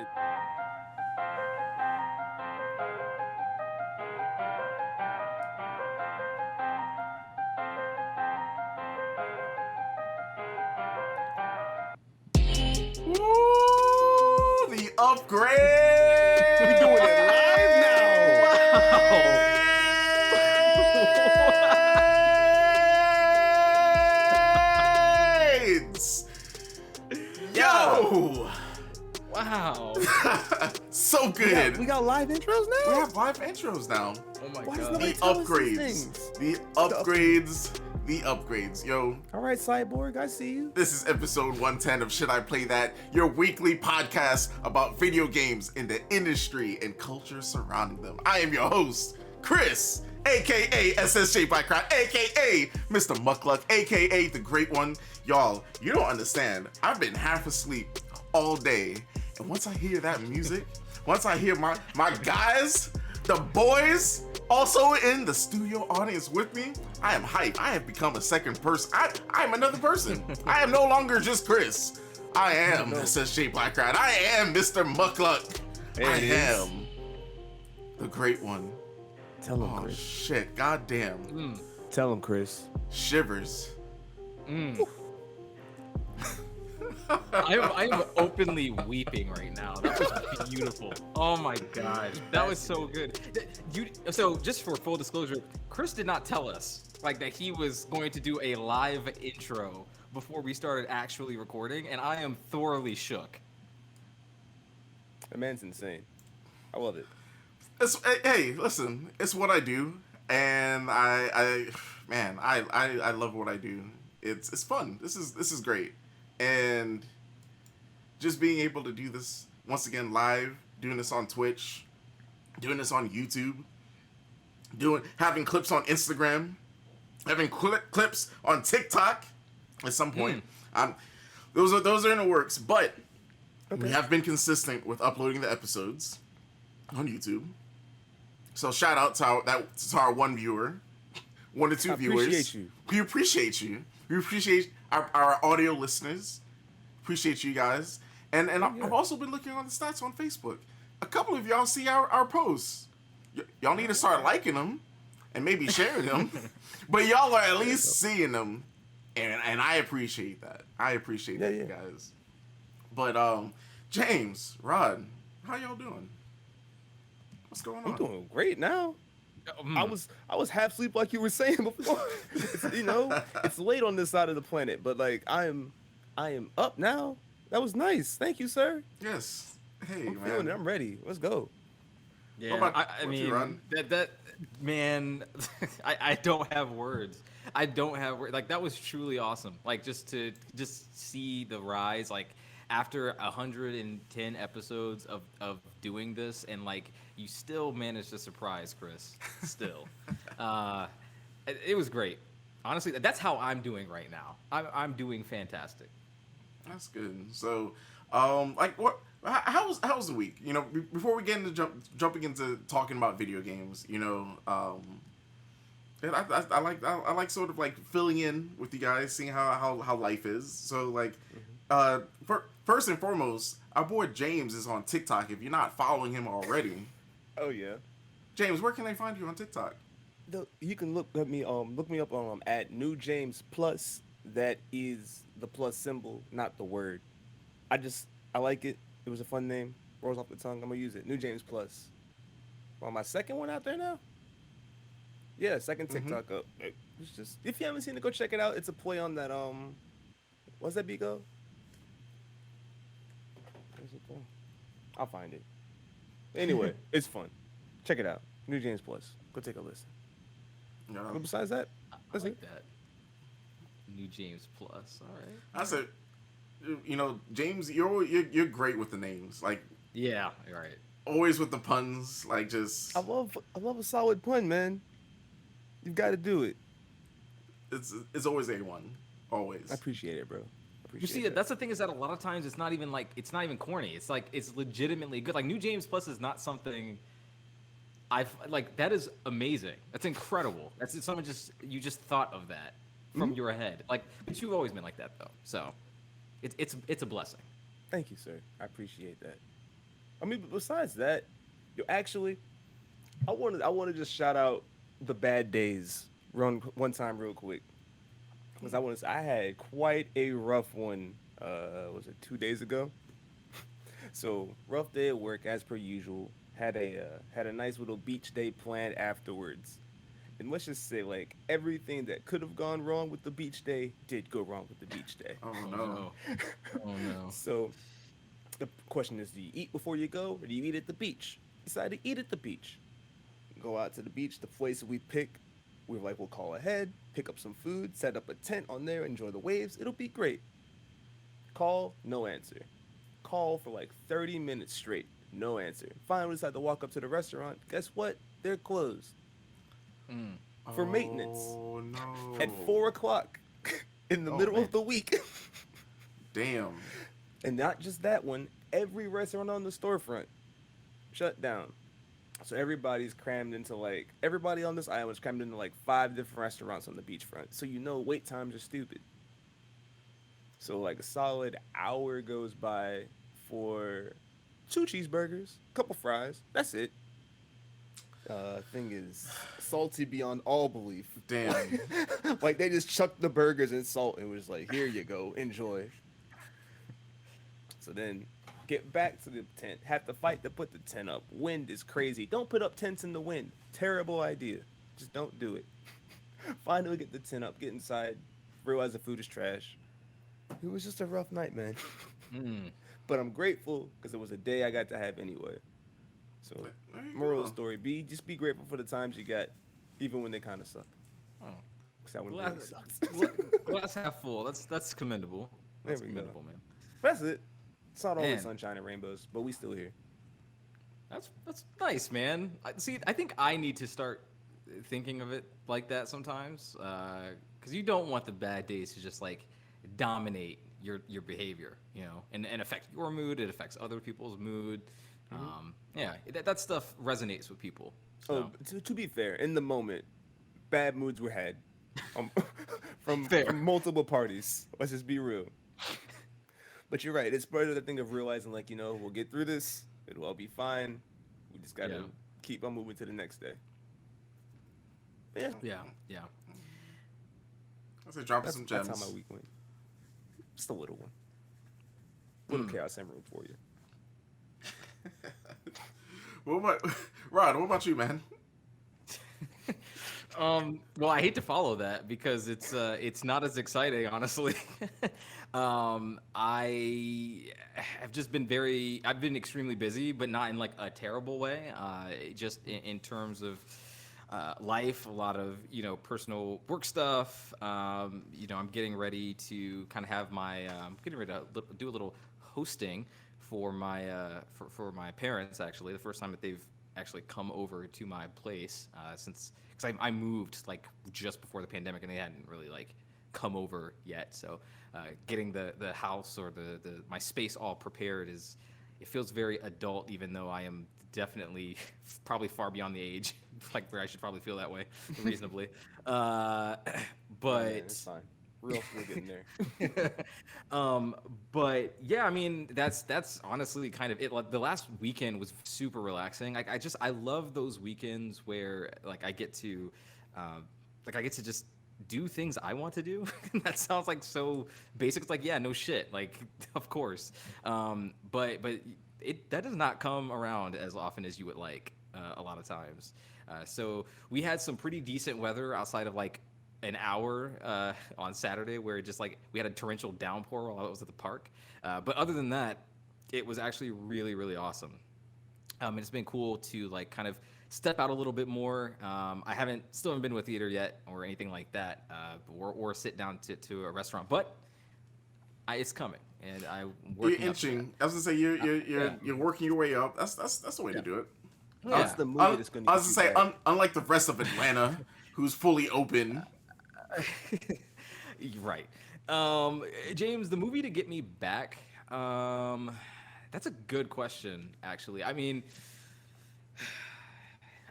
it. Woo! The upgrade! We doing it live now. Yo! Wow. So good. We got live intros now? We have live intros now. Oh my Why does god. nobody The tell us these upgrades. things? The upgrades. The upgrades. Yo, All right, Cyborg, I see you. this is episode 110 of Should I Play That? Your weekly podcast about video games in the industry and culture surrounding them. I am your host, Chris, aka SSJ Bycraft, aka Mr. Muckluck, aka the Great One. Y'all, you don't understand. I've been half asleep all day, and once I hear that music, once I hear my guys, the boys, also in the studio audience with me, I am hyped. I have become a second person. I'm another person. I am no longer just Chris. I am SSJ Blackrat. I am Mr. Muckluck. I am the Great One. Tell him, Oh Chris. shit, goddamn. Tell him, Chris. Shivers. I am openly weeping right now. That was beautiful. Oh my gosh, that was so good. So just for full disclosure, Chris did not tell us like that he was going to do a live intro before we started actually recording, and I am thoroughly shook. That man's insane. I love it. Hey, listen, it's what I do, and I love what I do. It's fun. This is great, and just being able to do this once again live, doing this on Twitch, doing this on YouTube, having clips on Instagram, having clips on TikTok at some point. Those are in the works, but we have been consistent with uploading the episodes on YouTube. So shout out to our one viewer, 1 to 2 viewers. Appreciate you. We appreciate you. We appreciate our audio listeners. Appreciate you guys. And I've also been looking on the stats on Facebook. A couple of y'all see our posts. Y'all need to start liking them and maybe sharing them. But y'all are at least seeing them. And I appreciate that. I appreciate that, you guys. But James, Rod, how y'all doing? What's going on? I'm doing great now. I was half asleep like you were saying before. It's late on this side of the planet, but like I am up now. That was nice. Thank you, sir. Yes. Hey, I'm man. feeling it. I'm ready. Let's go. Yeah, I what you, Ron? mean that man, I don't have words. I don't have words. Like that was truly awesome. Like just to see the rise, like after 110 episodes of doing this, and like you still managed to surprise Chris. Still, it was great. Honestly, that's how I'm doing right now. I'm doing fantastic. That's good. So, like, what? How was the week? You know, before we get into jumping into talking about video games, you know, and I like sort of like filling in with you guys, seeing how life is. So, like, first and foremost, our boy James is on TikTok. If you're not following him already, Oh yeah. James, where can they find you on TikTok? You can look me up at New James Plus. That is the plus symbol, not the word. I like it. It was a fun name. Rolls off the tongue. I'm gonna use it. New James Plus. Well, my second one out there now. Yeah, second TikTok up. It's just if you haven't seen it, go check it out. It's a play on that what's that beat go? Where's it go? I'll find it. Anyway, it's fun. Check it out. New James Plus. Go take a listen. You know, But besides that, I that's like it. that. New James Plus. All right. I said, you know, James, you're great with the names. Like, Yeah. All right. always with the puns. Like, just I love a solid pun, man. You've got to do it. it's always A1. Always. I appreciate it, bro. You see, that's the thing is that a lot of times it's not even corny. It's like it's legitimately good. Like New James Plus is not something I've like. That is amazing. That's incredible. That's someone you just thought of that from your head. Like, but you've always been like that though. So it's a blessing. Thank you, sir. I appreciate that. I mean, besides that, yo, actually, I want to just shout out the bad days run one time real quick because I want to say I had quite a rough one. Was it 2 days ago? So rough day at work as per usual. Had a nice little beach day planned afterwards. And let's just say like everything that could have gone wrong with the beach day did go wrong with the beach day. Oh Oh no. no. Oh no. So the question is, do you eat before you go, or do you eat at the beach? Decide to eat at the beach. Go out to the beach, the place we pick. We're like, we'll call ahead, pick up some food, set up a tent on there, enjoy the waves. It'll be great. Call, no answer. Call for like 30 minutes straight, no answer. Finally decide to walk up to the restaurant. Guess what? They're closed Mm. for maintenance Oh no. at 4 o'clock in the Oh, middle man. of the week. Damn. And not just that one, every restaurant on the storefront shut down. So everybody's crammed into like everybody on this island is crammed into like 5 different restaurants on the beachfront. So you know wait times are stupid. So like a solid hour goes by for 2 cheeseburgers, couple fries. That's it. Thing is salty beyond all belief. Damn. Like they just chucked the burgers in salt and was like, here you go, enjoy. So then get back to the tent. Have to fight to put the tent up. Wind is crazy. Don't put up tents in the wind. Terrible idea. Just don't do it. Finally get the tent up, get inside, realize the food is trash. It was just a rough night, man. Mm. But I'm grateful because it was a day I got to have anyway. So, There you moral of go. the story: just be grateful for the times you got, even when they kind of suck. Oh. Because that one Glass, really sucks. glass half full. That's commendable. There That's we go. commendable, man. That's it. It's not always Man. sunshine and rainbows, but we still here. That's nice, man. See, I think I need to start thinking of it like that sometimes, because you don't want the bad days to just like dominate your behavior, and affect your mood. It affects other people's mood. Yeah, that stuff resonates with people. So. Oh, to be fair, in the moment, bad moods were had um, Fair. from multiple parties. Let's just be real. But you're right. It's part of the thing of realizing, like, we'll get through this. It'll all be fine. We just gotta Yeah. keep on moving to the next day. Yeah, Yeah. I say dropping some that's gems. how my week went. Just a little one. Little chaos and room for you. What about Rod? What about you, man? Well, I hate to follow that because it's not as exciting, honestly. I have just been I've been extremely busy, but not in like a terrible way. Just in terms of life, a lot of personal work stuff. I'm getting ready to kind of have I'm getting ready to do a little hosting for my for my parents. Actually, the first time that they've actually come over to my place since because I moved like just before the pandemic and they hadn't really like come over yet. So getting the house or the my space all prepared it feels very adult, even though I am definitely probably far beyond the age like where I should probably feel that way reasonably. Yeah, But it's fine. We're all still getting there. but yeah, I mean that's honestly kind of it. Like, the last weekend was super relaxing. I love those weekends where like I get to just do things I want to do. That sounds like so basic. It's like, yeah, no shit. Like, of course. But that does not come around as often as you would like a lot of times. So we had some pretty decent weather outside of like an hour on Saturday where just like we had a torrential downpour while I was at the park. But other than that, it was actually really, really awesome. And it's been cool to like kind of step out a little bit more. I still haven't been to a theater yet or anything like that, or sit down to a restaurant, but it's coming, and I'm You're working up to inching. I was gonna say you're working your way up. That's the way to do it. that. That's Yeah. the movie that's going to. I was gonna say unlike the rest of Atlanta, who's fully open. Right. James, the movie to get me back, that's a good question, actually. I mean,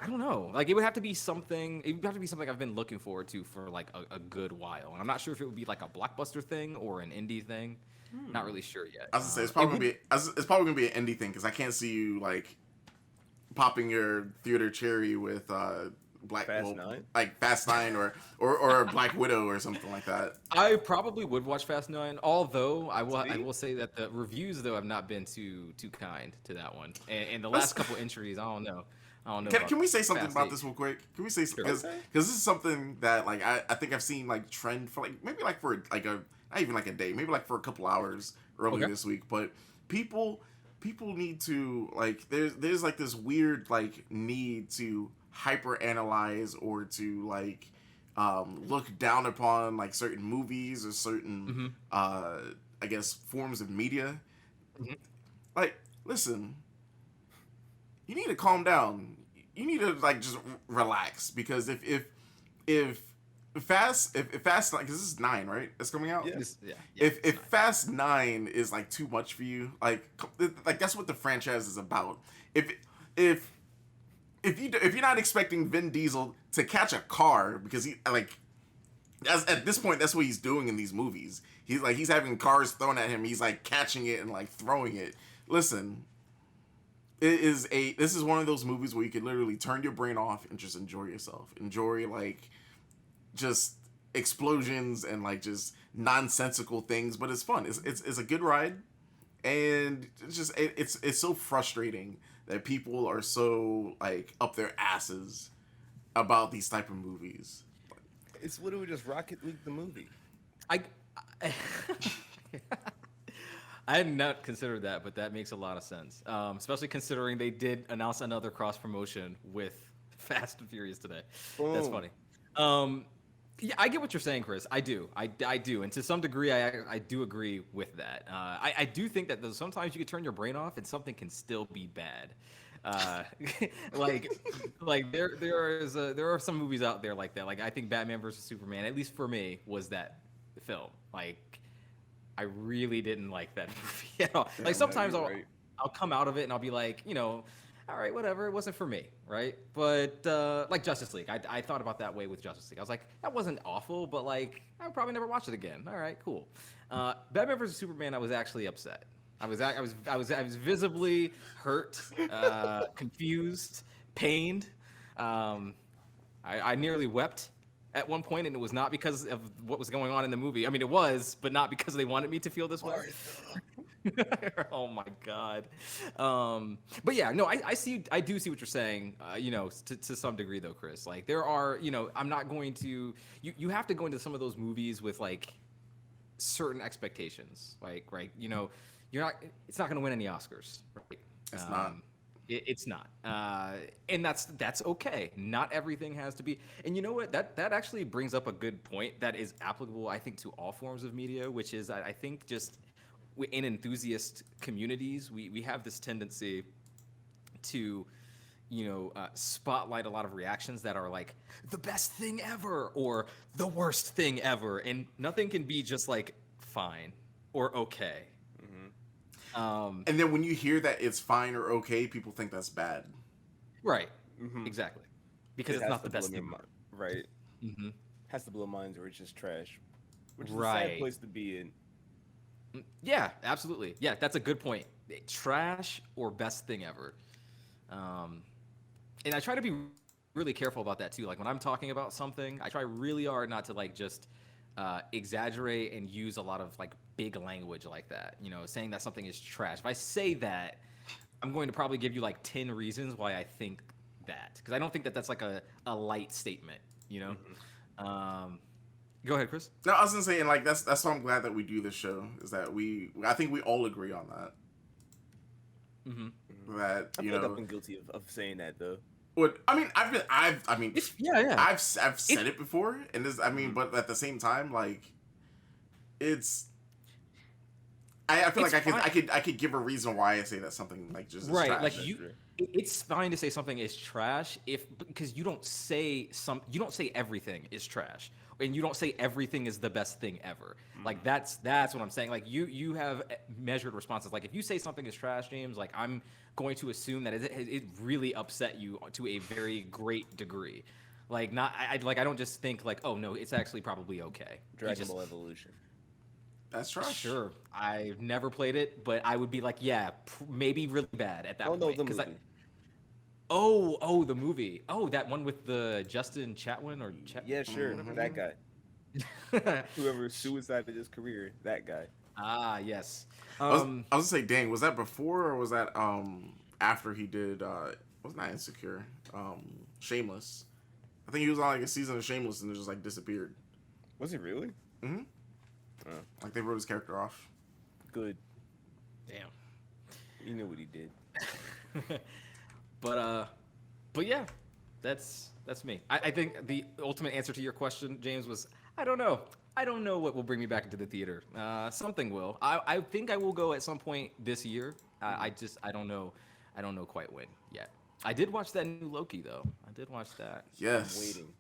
I don't know. Like, it would have to be something I've been looking forward to for like a good while. And I'm not sure if it would be like a blockbuster thing or an indie thing. Not really sure yet. I was gonna say It would, it's probably gonna be an indie thing because I can't see you like popping your theater cherry with Fast Nine. like Fast Nine or Black Widow or something like that. I probably would watch Fast 9, although I See? will say that the reviews though have not been too kind to that one. And the Let's- last couple entries, I don't know. I don't know. Can we say something Fast about 8. this real quick? Can we say Sure. because this is something that like I think I've seen like trend for like maybe like for like a not even like a day, maybe like for a couple hours earlier Okay. this week, but people need to like there's like this weird like need to hyper analyze or to like look down upon like certain movies or certain I guess forms of media. Mhm. Like, listen, you need to calm down. You need to like just relax because if Fast like because this is 9, right? It's coming out. Yeah. Yeah. If Fast 9 is like too much for you, like that's what the franchise is about. If you're not expecting Vin Diesel to catch a car because he like at this point that's what he's doing in these movies. He's having cars thrown at him. He's like catching it and like throwing it. Listen, this is one of those movies where you can literally turn your brain off and just enjoy yourself. Enjoy like just explosions and like just nonsensical things, but it's fun. It's a good ride, and it's so frustrating that people are so like up their asses about these type of movies. It's literally just Rocket League the movie. I I had not considered that, but that makes a lot of sense. Especially considering they did announce another cross promotion with Fast and Furious today. That's Boom. funny. Yeah, I get what you're saying, Chris. I do. I do. And to some degree, I do agree with that. I do think that sometimes you can turn your brain off and something can still be bad. Like there are some movies out there like that. Like I think Batman versus Superman, at least for me, was that film. Like I really didn't like that movie at all. Yeah, Like sometimes you're right. I'll come out of it and I'll be like, all right, whatever, it wasn't for me, right? But like Justice League, I thought about that way with Justice League. I was like, that wasn't awful, but like I would probably never watch it again. All right, cool. Batman versus Superman, I was actually upset. I was visibly hurt, confused, pained. I nearly wept at one point, and it was not because of what was going on in the movie. I mean, it was, but not because they wanted me to feel this way. Oh my god. But yeah, no, I do see what you're saying. To some degree though, Chris. Like there are, I'm not going to. You have to go into some of those movies with like certain expectations. Like right, you're not. It's not going to win any Oscars. Right? It's not. It's not, and that's okay. Not everything has to be. And you know what? That actually brings up a good point that is applicable, I think, to all forms of media, which is I think just in enthusiast communities, we have this tendency to, spotlight a lot of reactions that are like the best thing ever or the worst thing ever, and nothing can be just like fine or okay. And then when you hear that it's fine or okay, people think that's bad. Right. Mhm. Exactly. Because It it's has not to the best blow thing. your mind, right? Mm-hmm. Has to blow minds or it's just trash, which is a Right. sad place to be in. Yeah, absolutely. Yeah, that's a good point. Trash or best thing ever. And I try to be really careful about that too. Like when I'm talking about something, I try really hard not to like just exaggerate and use a lot of like big language like that. Saying that something is trash. If I say that, I'm going to probably give you like 10 reasons why I think that, because I don't think that that's like a light statement. Go ahead, Chris. No, I was gonna say, and like that's why I'm glad that we do this show. Is that I think we all agree on that. Mm-hmm. That I feel like I've been guilty of saying that though. what I mean, I've Yeah. I've said it before, and this, but at the same time, like, it's. I feel It's like fine. I could give a reason why I say that something like just is Right, trash. like it's fine to say something is trash because you don't say everything is trash, and you don't say everything is the best thing ever. Like that's what I'm saying. Like you have measured responses. Like if you say something is trash, James, like I'm going to assume that it really upset you to a very great degree. Like I don't just think like, oh no, it's actually probably okay. Dragon Ball Evolution. That's trash. Sure, I've never played it, but I would be like, yeah, maybe really bad at that Oh no, point. the Because movie. the movie. Oh, that one with the Justin Chatwin or Yeah, sure, whatever his that name guy. is. Whoever suicided his career, that guy. Ah, yes. I was gonna say, dang, was that before or was that after he did wasn't that Insecure? Shameless. I think he was on like a season of Shameless and it just like disappeared. Was he really? Hmm. Oh, Like they wrote his character off. good. Damn. You knew what he did. But yeah, that's me. I think the ultimate answer to your question, James, was I don't know. I don't know what will bring me back into the theater. Something will. I think I will go at some point this year. I don't know. I don't know quite when yet. I did watch that new Loki though. I did watch that. I'm Yes. waiting.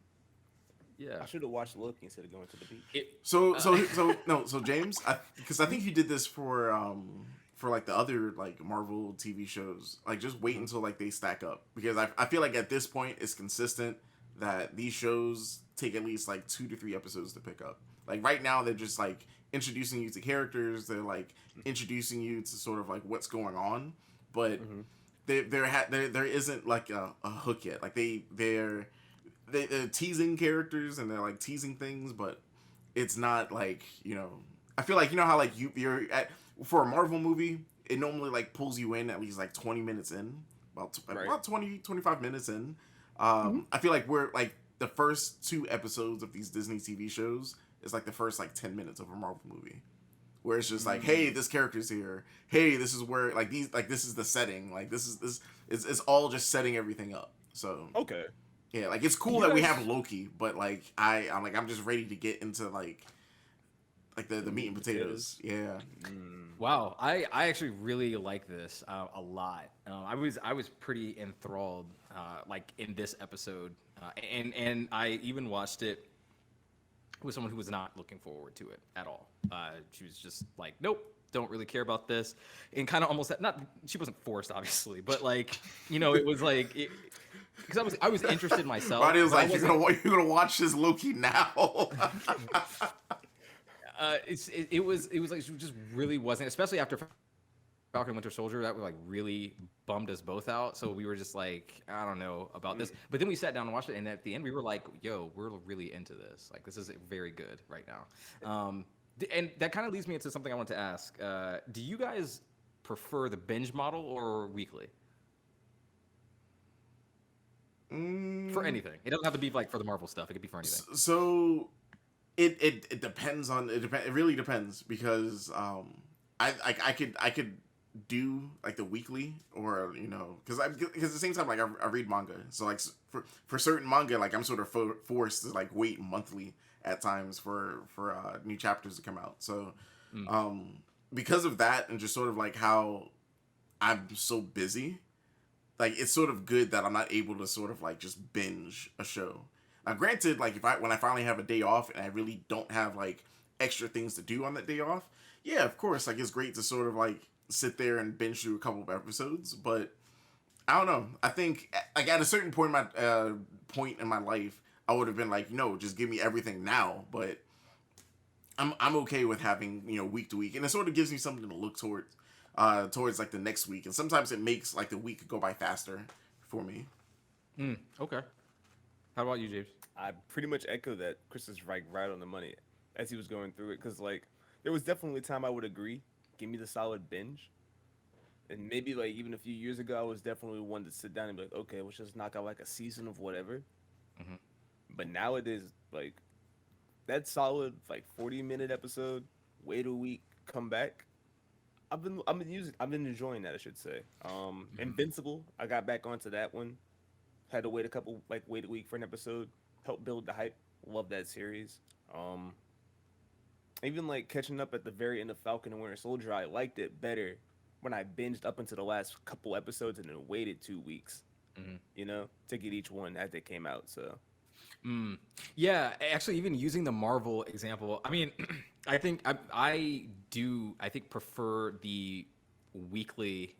Yeah. I should have watched Loki instead of going to the beach. It, So James, because I think you did this for like the other like Marvel TV shows. Like just wait until like they stack up because I feel like at this point it's consistent that these shows take at least like 2 to 3 episodes to pick up. Like right now they're just like introducing you to characters. They're like introducing you to sort of like what's going on, but there isn't like a hook yet. Like they're teasing characters and they're like teasing things, but it's not like I feel like how like you're at for a Marvel movie, it normally like pulls you in at least like 20 minutes in, Right. about 20-25 minutes in. I feel like we're like the first 2 episodes of these Disney TV shows is like the first like 10 minutes of a Marvel movie. Where it's just like, hey, this character's here. Hey, this is where like this is the setting. Like this it's all just setting everything up. So Okay. yeah, like it's cool You that we guys- have Loki, but like I'm just ready to get into like the meat and potatoes. Yeah. Wow, I actually really like this a lot. I was pretty enthralled like in this episode, and I even watched it with someone who was not looking forward to it at all. She was just like, nope, don't really care about this, and kind of almost not. She wasn't forced, obviously, but like it was like because I was interested myself. Roddy was but I like, you're gonna watch this Loki now. it was like it just really wasn't, especially after Falcon and Winter Soldier. That was like really bummed us both out. So we were just like, I don't know about this. But then we sat down and watched it, and at the end we were like, yo, we're really into this. Like this is very good right now. And that kind of leads me into something I want to ask. Do you guys prefer the binge model or weekly? For anything, it doesn't have to be like for the Marvel stuff. It could be for anything. So it depends on it really depends because I could do like the weekly or because at the same time like I read manga, so like for certain manga like I'm sort of forced to like wait monthly at times for new chapters to come out. So because of that and just sort of like how I'm so busy, like it's sort of good that I'm not able to sort of like just binge a show. Now, granted, like when I finally have a day off and I really don't have like extra things to do on that day off, yeah, of course, like it's great to sort of like sit there and binge through a couple of episodes. But I don't know. I think like at a certain point in my life, I would have been like, no, just give me everything now. But I'm okay with having week to week, and it sort of gives me something to look towards like the next week, and sometimes it makes like the week go by faster for me. Okay. How about you, James? I pretty much echo that. Chris is right on the money as he was going through it, because like there was definitely a time I would agree. Give me the solid binge, and maybe like even a few years ago, I was definitely one to sit down and be like, okay, let's just knock out like a season of whatever. But nowadays, like that solid like 40-minute episode, wait a week, come back. I've been enjoying that, I should say. Invincible, I got back onto that one. Had to wait a week for an episode. Help build the hype. Love that series. Even like catching up at the very end of Falcon and Winter Soldier, I liked it better when I binged up into the last couple episodes and then waited 2 weeks. To get each one as they came out. So Yeah, actually, even using the Marvel example, I mean, I think I think prefer the weekly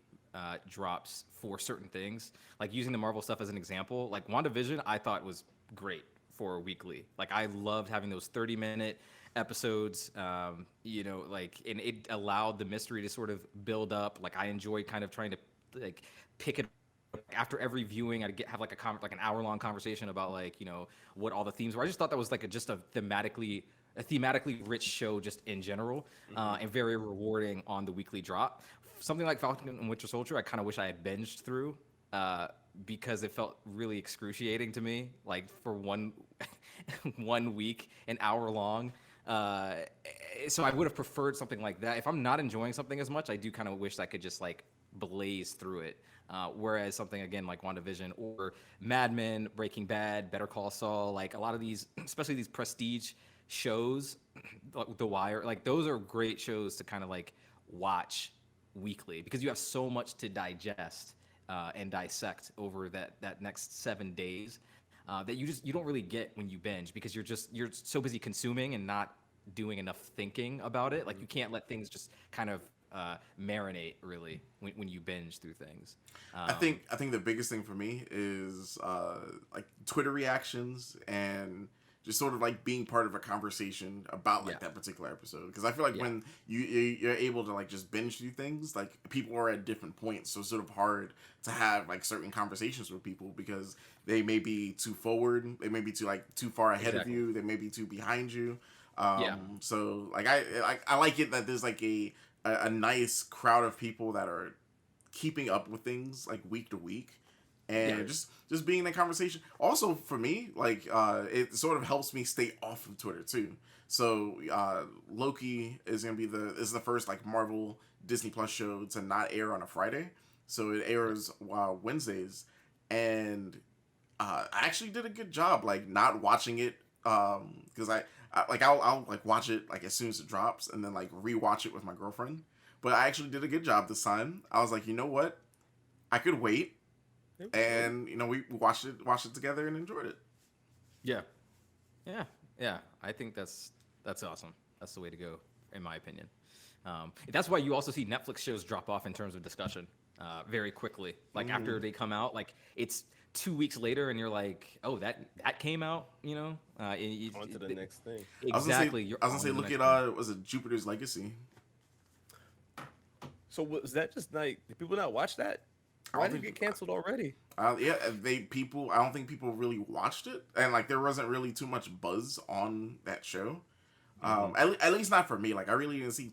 drops for certain things. Like using the Marvel stuff as an example, like WandaVision, I thought was great for weekly. Like I loved having those 30-minute episodes. Like, and it allowed the mystery to sort of build up. Like I enjoyed kind of trying to like pick it after every viewing. Have like like an hour-long conversation about like what all the themes were. I just thought that was like just a thematically rich show just in general, and very rewarding on the weekly drop. Something like Falcon and Winter Soldier, I kind of wish I had binged through, because it felt really excruciating to me. Like for one one week, an hour long. So I would have preferred something like that. If I'm not enjoying something as much, I do kind of wish I could just like blaze through it. Whereas something again like WandaVision or Mad Men, Breaking Bad, Better Call Saul, like a lot of these, especially these prestige shows, The Wire, like those are great shows to kind of like watch weekly because you have so much to digest and dissect over that next 7 days that you don't really get when you binge because you're so busy consuming and not doing enough thinking about it. Like you can't let things just kind of marinate really when you binge through things. I think the biggest thing for me is like Twitter reactions and just sort of like being part of a conversation about like that particular episode. Because I feel like when you're able to like just binge through things, like people are at different points, so it's sort of hard to have like certain conversations with people because they may be too forward, they may be too far ahead of you, they may be too behind you. So like I like it that there's like a nice crowd of people that are keeping up with things like week to week and just being in that conversation. Also for me, like it sort of helps me stay off of Twitter too. So Loki is gonna be is the first like Marvel Disney Plus show to not air on a Friday, so it airs Wednesdays, and I actually did a good job like not watching it because I'll like watch it like as soon as it drops and then like rewatch it with my girlfriend. But I actually did a good job this time. I was like, you know what, I could wait, and we watched it together and enjoyed it. Yeah. I think that's awesome. That's the way to go, in my opinion. That's why you also see Netflix shows drop off in terms of discussion very quickly. Like after they come out, like it's 2 weeks later, and you're like, oh, that came out, On to the next thing. Exactly. I was gonna say, look at was it Jupiter's Legacy? So was that just like did people not watch that? Why did it get canceled already? I don't think people really watched it, and like there wasn't really too much buzz on that show. At least not for me. Like I really didn't see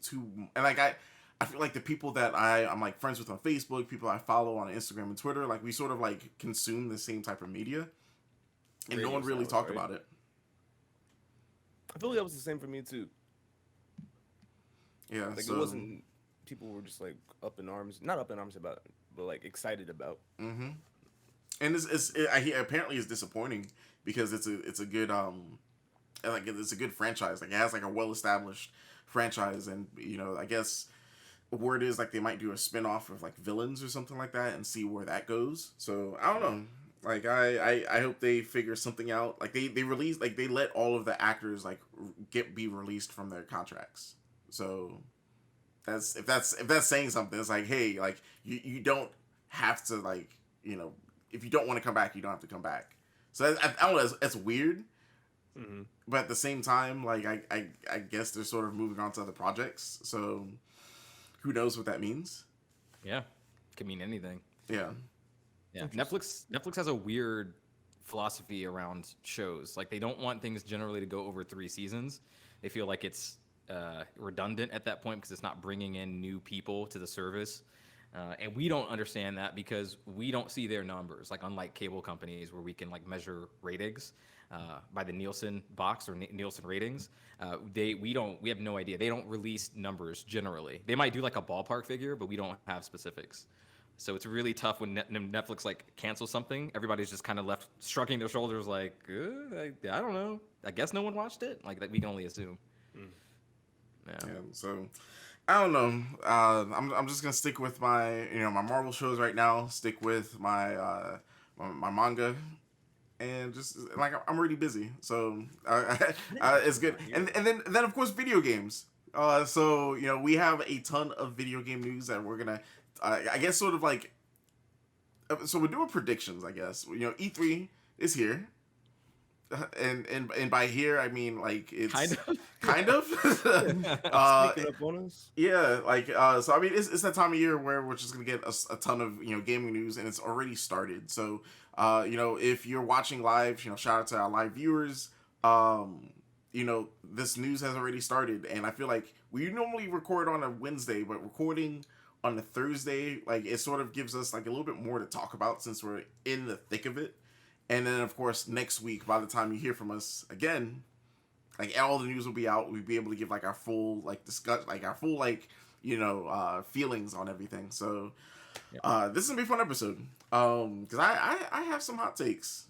and like I feel like the people that I'm like friends with on Facebook, people I follow on Instagram and Twitter, like we sort of like consume the same type of media, and no one really talked about it. I feel like that was the same for me too. Yeah, like so it wasn't. People were just like up in arms, not up in arms about it, but like excited about. And apparently it's disappointing because it's a good like it's a good franchise. Like it has like a well established franchise, and I guess the word is like they might do a spin-off of like Villains or something like that and see where that goes. So I don't know. Like I hope they figure something out. Like they release, like they let all of the actors like be released from their contracts. So if that's saying something, it's like, hey, like you don't have to like if you don't want to come back, you don't have to come back. So I don't know, that's weird. But at the same time, like I guess they're sort of moving on to other projects. So who knows what that means? Yeah, could mean anything. Yeah. Netflix has a weird philosophy around shows. Like they don't want things generally to go over 3 seasons. They feel like it's redundant at that point because it's not bringing in new people to the service. And we don't understand that because we don't see their numbers. Like unlike cable companies where we can like measure ratings by the Nielsen box or Nielsen ratings, we have no idea. They don't release numbers generally. They might do like a ballpark figure, but we don't have specifics. So it's really tough when Netflix like cancels something. Everybody's just kind of left shrugging their shoulders like, I don't know. I guess no one watched it. Like that we can only assume. Yeah. So I don't know. I'm just gonna stick with my my Marvel shows right now. Stick with my my manga, and just like I'm really busy, so it's good. And then of course video games. So we have a ton of video game news that we're gonna I guess sort of like. So we're doing predictions. I guess E3 is here. and by here I mean like Kind it's of. kind of uh Sneaking up on us. yeah, like so I mean it's that time of year where we're just gonna get a ton of gaming news, and it's already started. So if you're watching live, shout out to our live viewers. um this news has already started, and I feel like we normally record on a Wednesday, but recording on a Thursday, like, it sort of gives us like a little bit more to talk about since we're in the thick of it. And then of course next week, by the time you hear from us again, like all the news will be out. We'll be able to give like our full like discuss like our full like feelings on everything. So Yep. this is gonna be a fun episode. Because I have some hot takes.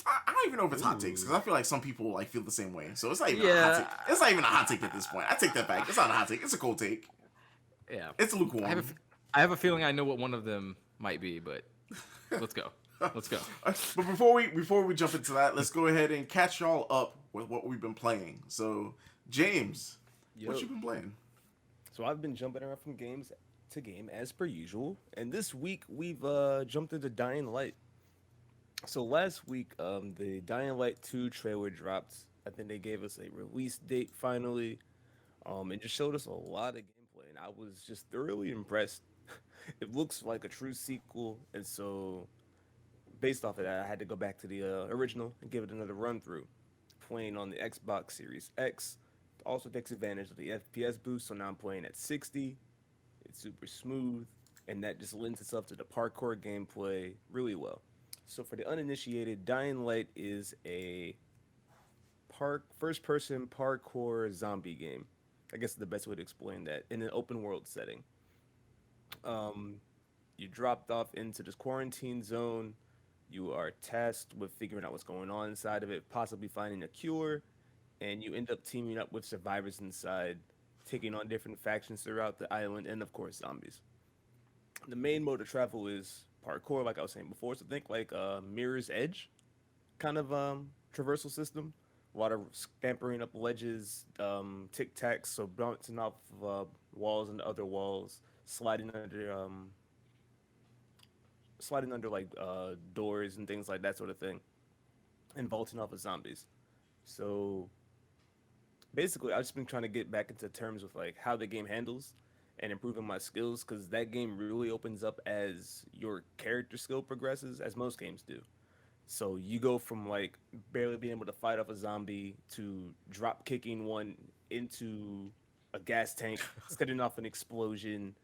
I don't even know if it's hot takes, because I feel like some people like feel the same way. So it's not even a hot Yeah. take. It's not even a hot take at this point. I take that back. It's not a hot take. It's a cold take. Yeah. It's lukewarm. I have a feeling I know what one of them might be, but let's go. Let's go. But before we jump into that, let's go ahead and catch y'all up with what we've been playing. So James, what Yo. you been playing? So I've been jumping around from games to game as per usual, and this week we've jumped into Dying Light. So last week, the Dying Light 2 trailer dropped. I think they gave us a release date finally. It just showed us a lot of gameplay, and I was just thoroughly impressed. It looks like a true sequel, and so based off of that, I had to go back to the original and give it another run through. Playing on the Xbox Series X also takes advantage of the FPS boost, so now I'm playing at 60. It's super smooth, and that just lends itself to the parkour gameplay really well. So for the uninitiated, Dying Light is a first-person parkour zombie game. I guess the best way to explain that in an open world setting. Um, you dropped off into this quarantine zone. You are tasked with figuring out what's going on inside of it, possibly finding a cure, and you end up teaming up with survivors inside, taking on different factions throughout the island, and of course, zombies. The main mode of travel is parkour, like I was saying before. So think like Mirror's Edge kind of traversal system. A lot of scampering up ledges, tic tacs, so bouncing off walls and other walls, sliding under like doors and things like that sort of thing, and vaulting off of zombies. So basically, I've just been trying to get back into terms with like how the game handles and improving my skills, because that game really opens up as your character skill progresses, as most games do. So you go from like barely being able to fight off a zombie to drop kicking one into a gas tank, setting off an explosion,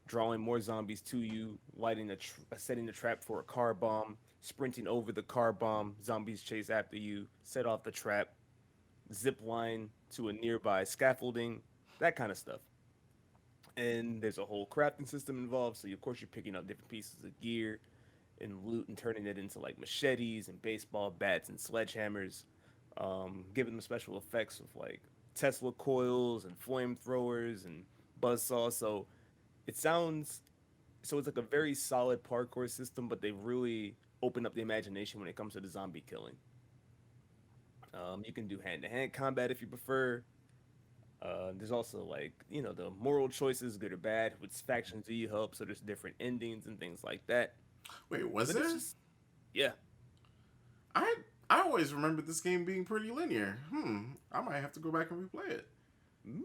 drawing more zombies to you, setting a trap for a car bomb, sprinting over the car bomb, zombies chase after you, set off the trap, zip line to a nearby scaffolding, that kind of stuff. And there's a whole crafting system involved. So of course you're picking up different pieces of gear and loot and turning it into like machetes and baseball bats and sledgehammers, giving them special effects with like Tesla coils and flamethrowers and buzzsaws. So it sounds it's like a very solid parkour system, but they really open up the imagination when it comes to the zombie killing. You can do hand to hand combat if you prefer. There's also like the moral choices, good or bad. Which factions do you help? So there's different endings and things like that. Wait, was But there? it's just yeah, I I always remember this game being pretty linear. I might have to go back and replay it. Mhm.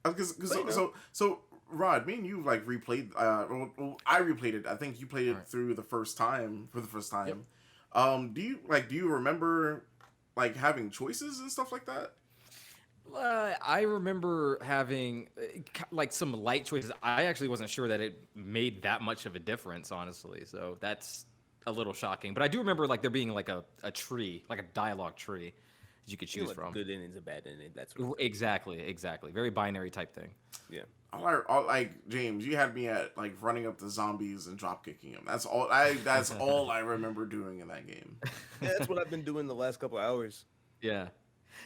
Because But, you know, so Rod, me and you like replayed. I replayed it. I think you played it Right. through the first time for the first Yep. time. Do you remember like having choices and stuff like that? I remember having like some light choices. I actually wasn't sure that it made that much of a difference, honestly. So that's a little shocking. But I do remember like there being like a tree, like a dialogue tree that you could you know, choose like a from. good ending, a bad ending. That's what. Exactly, exactly. Very binary type thing. Yeah. Like James, you had me at like running up the zombies and drop kicking them. That's all. That's all I remember doing in that game. Yeah, that's what I've been doing the last couple of hours. Yeah.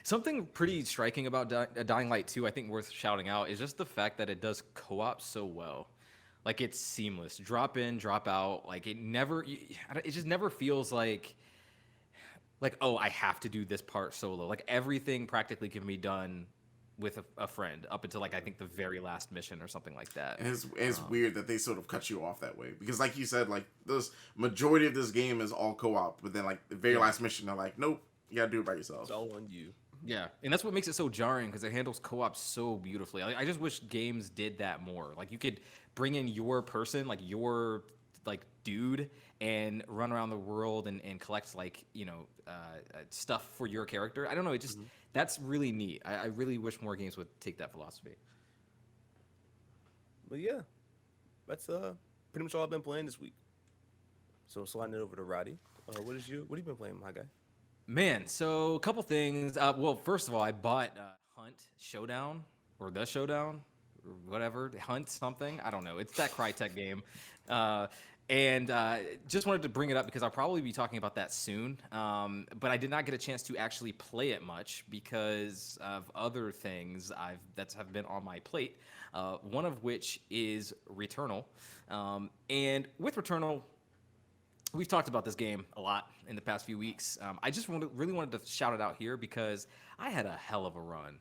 Something pretty striking about Dying Light 2, I think worth shouting out, is just the fact that it does co-op so well. Like it's seamless. Drop in, drop out. Like it just never feels like, oh, I have to do this part solo. Like everything practically can be done with a friend up until like I think the very last mission or something like that. And it's weird that they sort of cut you off that way because, like you said, like this majority of this game is all co-op, but then like the very Yeah. last mission, they're like, nope, you gotta do it by yourself. It's all on you. Yeah, and that's what makes it so jarring because it handles co-op so beautifully. I just wish games did that more. Like you could bring in your person, like your like dude, and run around the world and collect like stuff for your character. I don't know. It just that's really neat. I really wish more games would take that philosophy. But yeah, that's pretty much all I've been playing this week. So sliding it over to Roddy. What have you been playing, my guy? Man, so a couple things. Well, first of all, I bought Hunt Showdown or The Showdown or whatever. Hunt something. I don't know. It's that Crytek game. And just wanted to bring it up because I'll probably be talking about that soon. But I did not get a chance to actually play it much because of other things that have been on my plate. One of which is Returnal. And with Returnal, we've talked about this game a lot in the past few weeks. I just really wanted to shout it out here because I had a hell of a run.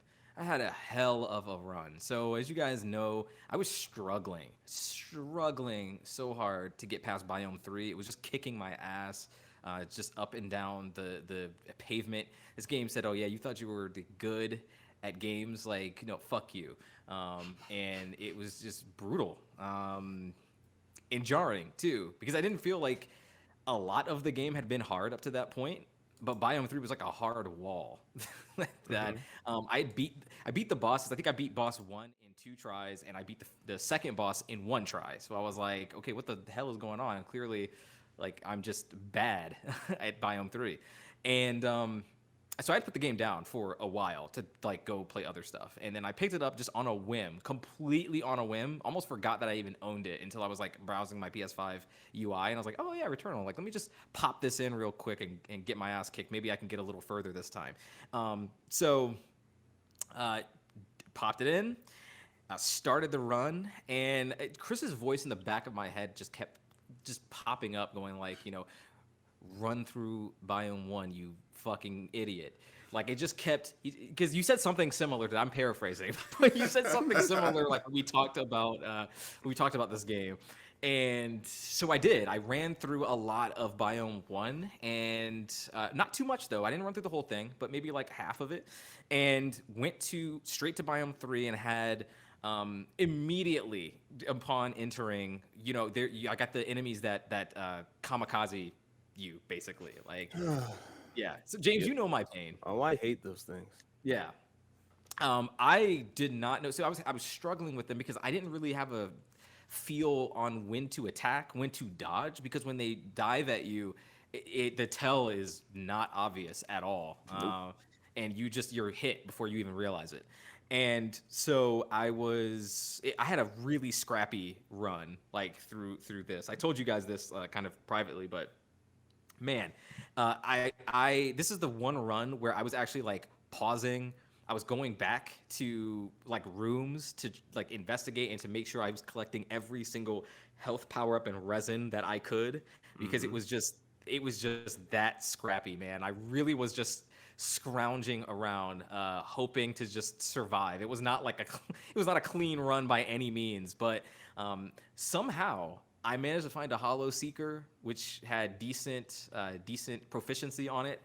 So as you guys know, I was struggling so hard to get past Biome 3. It was just kicking my ass, just up and down the pavement. This game said, oh yeah, you thought you were good at games, like, fuck you. And it was just brutal. And jarring too, because I didn't feel like a lot of the game had been hard up to that point, but Biome 3 was like a hard wall. that I beat the bosses. I think I beat boss 1 in 2 tries, and I beat the second boss in 1 try. So I was like, okay, what the hell is going on? And clearly, like, I'm just bad at Biome 3. And so I had put the game down for a while to like go play other stuff, and then I picked it up just on a whim, completely on a whim. Almost forgot that I even owned it until I was like browsing my PS5 UI, and I was like, oh yeah, Returnal. Like, let me just pop this in real quick and get my ass kicked. Maybe I can get a little further this time. So popped it in, started the run, and Chris's voice in the back of my head just kept just popping up, going like, run through Biome 1, you fucking idiot. Like, it just kept, because you said something similar to, I'm paraphrasing, but you said something similar like we talked about this game. And so I did. I ran through a lot of Biome 1, and not too much though. I didn't run through the whole thing, but maybe like half of it, and went straight to Biome 3 and had immediately upon entering, I got the enemies that kamikaze you, basically, like. Yeah. So James, you know my pain. Oh, I hate those things. Yeah. I did not know. So I was struggling with them because I didn't really have a feel on when to attack, when to dodge, because when they dive at you, the tell is not obvious at all. Nope. And you're hit before you even realize it. And so I had a really scrappy run, like through this. I told you guys this kind of privately, but man, this is the one run where I was actually like pausing. I was going back to like rooms to like investigate and to make sure I was collecting every single health power up and resin that I could, because it was just that scrappy, man. I really was just scrounging around, hoping to just survive. It was not a clean run by any means, but somehow I managed to find a Hollow Seeker, which had decent proficiency on it,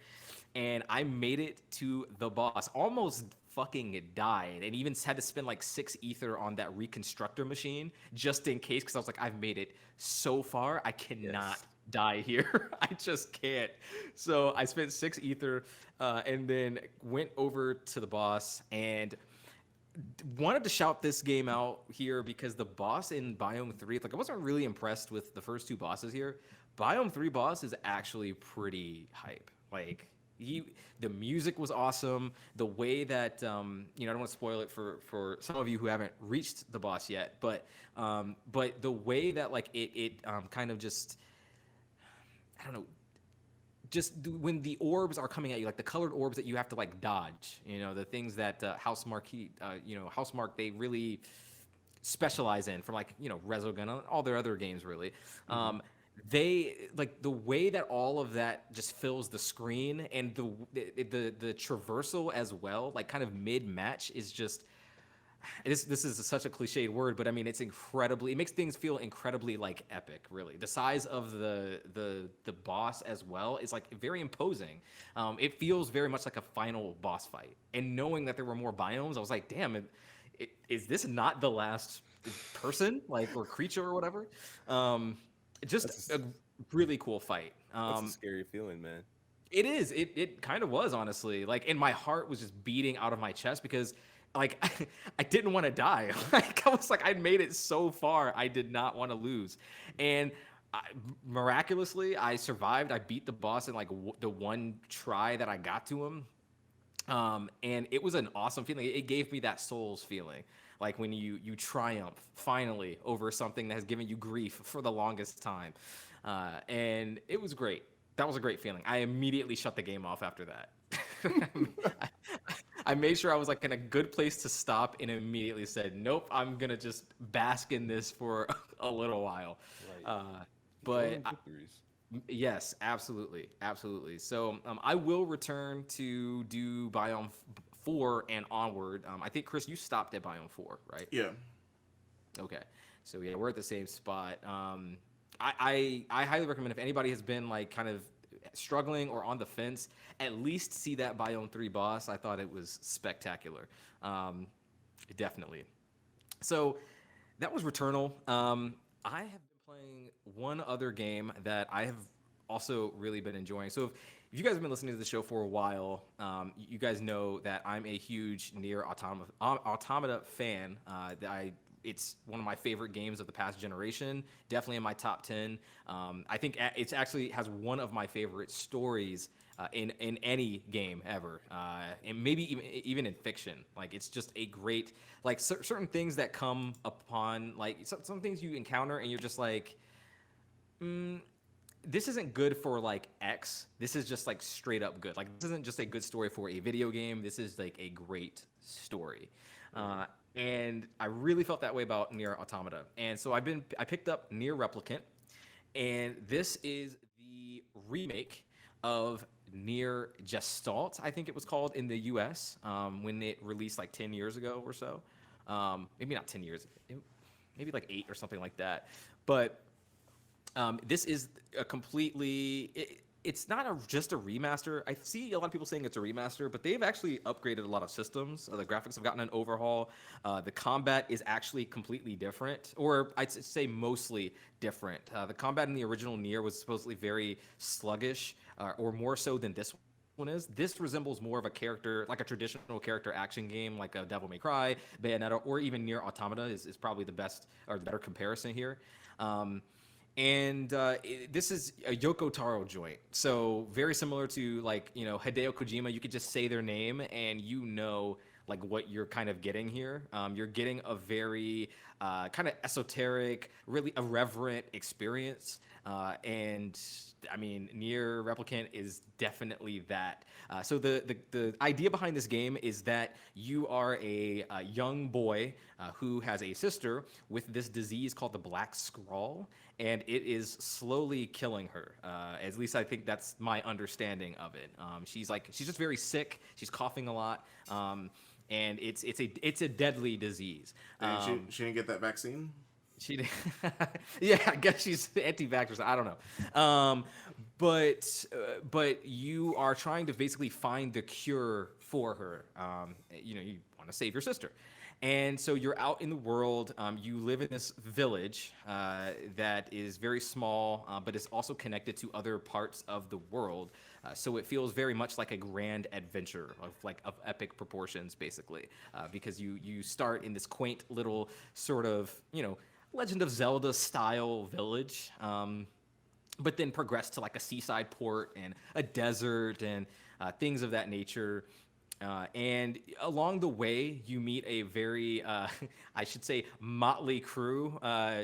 and I made it to the boss. Almost fucking died, and even had to spend like 6 ether on that reconstructor machine just in case, because I was like, I've made it so far, I cannot die here. I just can't. So I spent 6 ether, and then went over to the boss and wanted to shout this game out here because the boss in Biome 3, like, I wasn't really impressed with the first 2 bosses here. Biome 3 boss is actually pretty hype. Like, the music was awesome. The way that, I don't want to spoil it for some of you who haven't reached the boss yet, but the way that like it kind of just, I don't know, just when the orbs are coming at you, like the colored orbs that you have to like dodge, the things that Housemarque, they really specialize in, from like, Resogun and all their other games really. they like the way that all of that just fills the screen, and the traversal as well, like kind of mid match, is just this is such a cliched word, but I mean it's incredibly, it makes things feel incredibly like epic. Really, the size of the boss as well is like very imposing. It feels very much like a final boss fight, and knowing that there were more biomes, I was like, damn, is this not the last person, like, or creature or whatever? um just That's a really cool fight. that's a scary feeling, man. It is. It kind of was, honestly. Like, and my heart was just beating out of my chest because, like, I didn't want to die. Like, I was like, I made it so far. I did not want to lose, and I, miraculously, I survived. I beat the boss in like the one try that I got to him. And it was an awesome feeling. It gave me that Souls feeling, like when you triumph finally over something that has given you grief for the longest time, and it was great. That was a great feeling. I immediately shut the game off after that. I, I made sure I was like in a good place to stop, and immediately said, "Nope, I'm gonna just bask in this for a little while." Right. But Enjoying victories. Yes, absolutely, absolutely. So I will return to do Biome 4 and onward. I think Chris, you stopped at Biome 4, right? Yeah. Okay. So yeah, we're at the same spot. I highly recommend, if anybody has been like kind of struggling or on the fence, at least see that Biome 3 boss. I thought it was spectacular. Definitely. So that was Returnal. I have been playing one other game that I have also really been enjoying. So if you guys have been listening to the show for a while, you guys know that I'm a huge Nier Automata fan. It's one of my favorite games of the past generation. Definitely in my top 10. I think it's actually has one of my favorite stories in any game ever, and maybe even in fiction. Like, it's just a great, like, certain things that come upon, like some things you encounter and you're just like, this isn't good for like X. This is just like straight up good. Like, this isn't just a good story for a video game. This is like a great story. And I really felt that way about Nier Automata. And so I picked up Nier Replicant, and this is the remake of Nier Gestalt, I think it was called in the US, when it released like 10 years ago or so. Maybe not 10 years, maybe like 8 or something like that. But this is a completely. It's not just a remaster. I see a lot of people saying it's a remaster, but they've actually upgraded a lot of systems. The graphics have gotten an overhaul. The combat is actually completely different, or I'd say mostly different. The combat in the original Nier was supposedly very sluggish, or more so than this one is. This resembles more of a character, like a traditional character action game, like a Devil May Cry, Bayonetta, or even Nier Automata is probably the best or the better comparison here. This is a Yoko Taro joint, so very similar to, like, Hideo Kojima. You could just say their name and like what you're kind of getting here. You're getting a very kind of esoteric, really irreverent experience, and I mean, Nier Replicant is definitely that. So the idea behind this game is that you are a young boy who has a sister with this disease called the Black Scrawl, and it is slowly killing her. At least I think that's my understanding of it. She's just very sick. She's coughing a lot, and it's a deadly disease. And she didn't get that vaccine? She, yeah, I guess she's anti-vaxxer. I don't know, but you are trying to basically find the cure for her. You want to save your sister, and so you're out in the world. You live in this village that is very small, but is also connected to other parts of the world. So it feels very much like a grand adventure of epic proportions, basically, because you start in this quaint little sort of Legend of Zelda style village, but then progress to like a seaside port and a desert and things of that nature. And along the way, you meet a very, I should say, motley crew,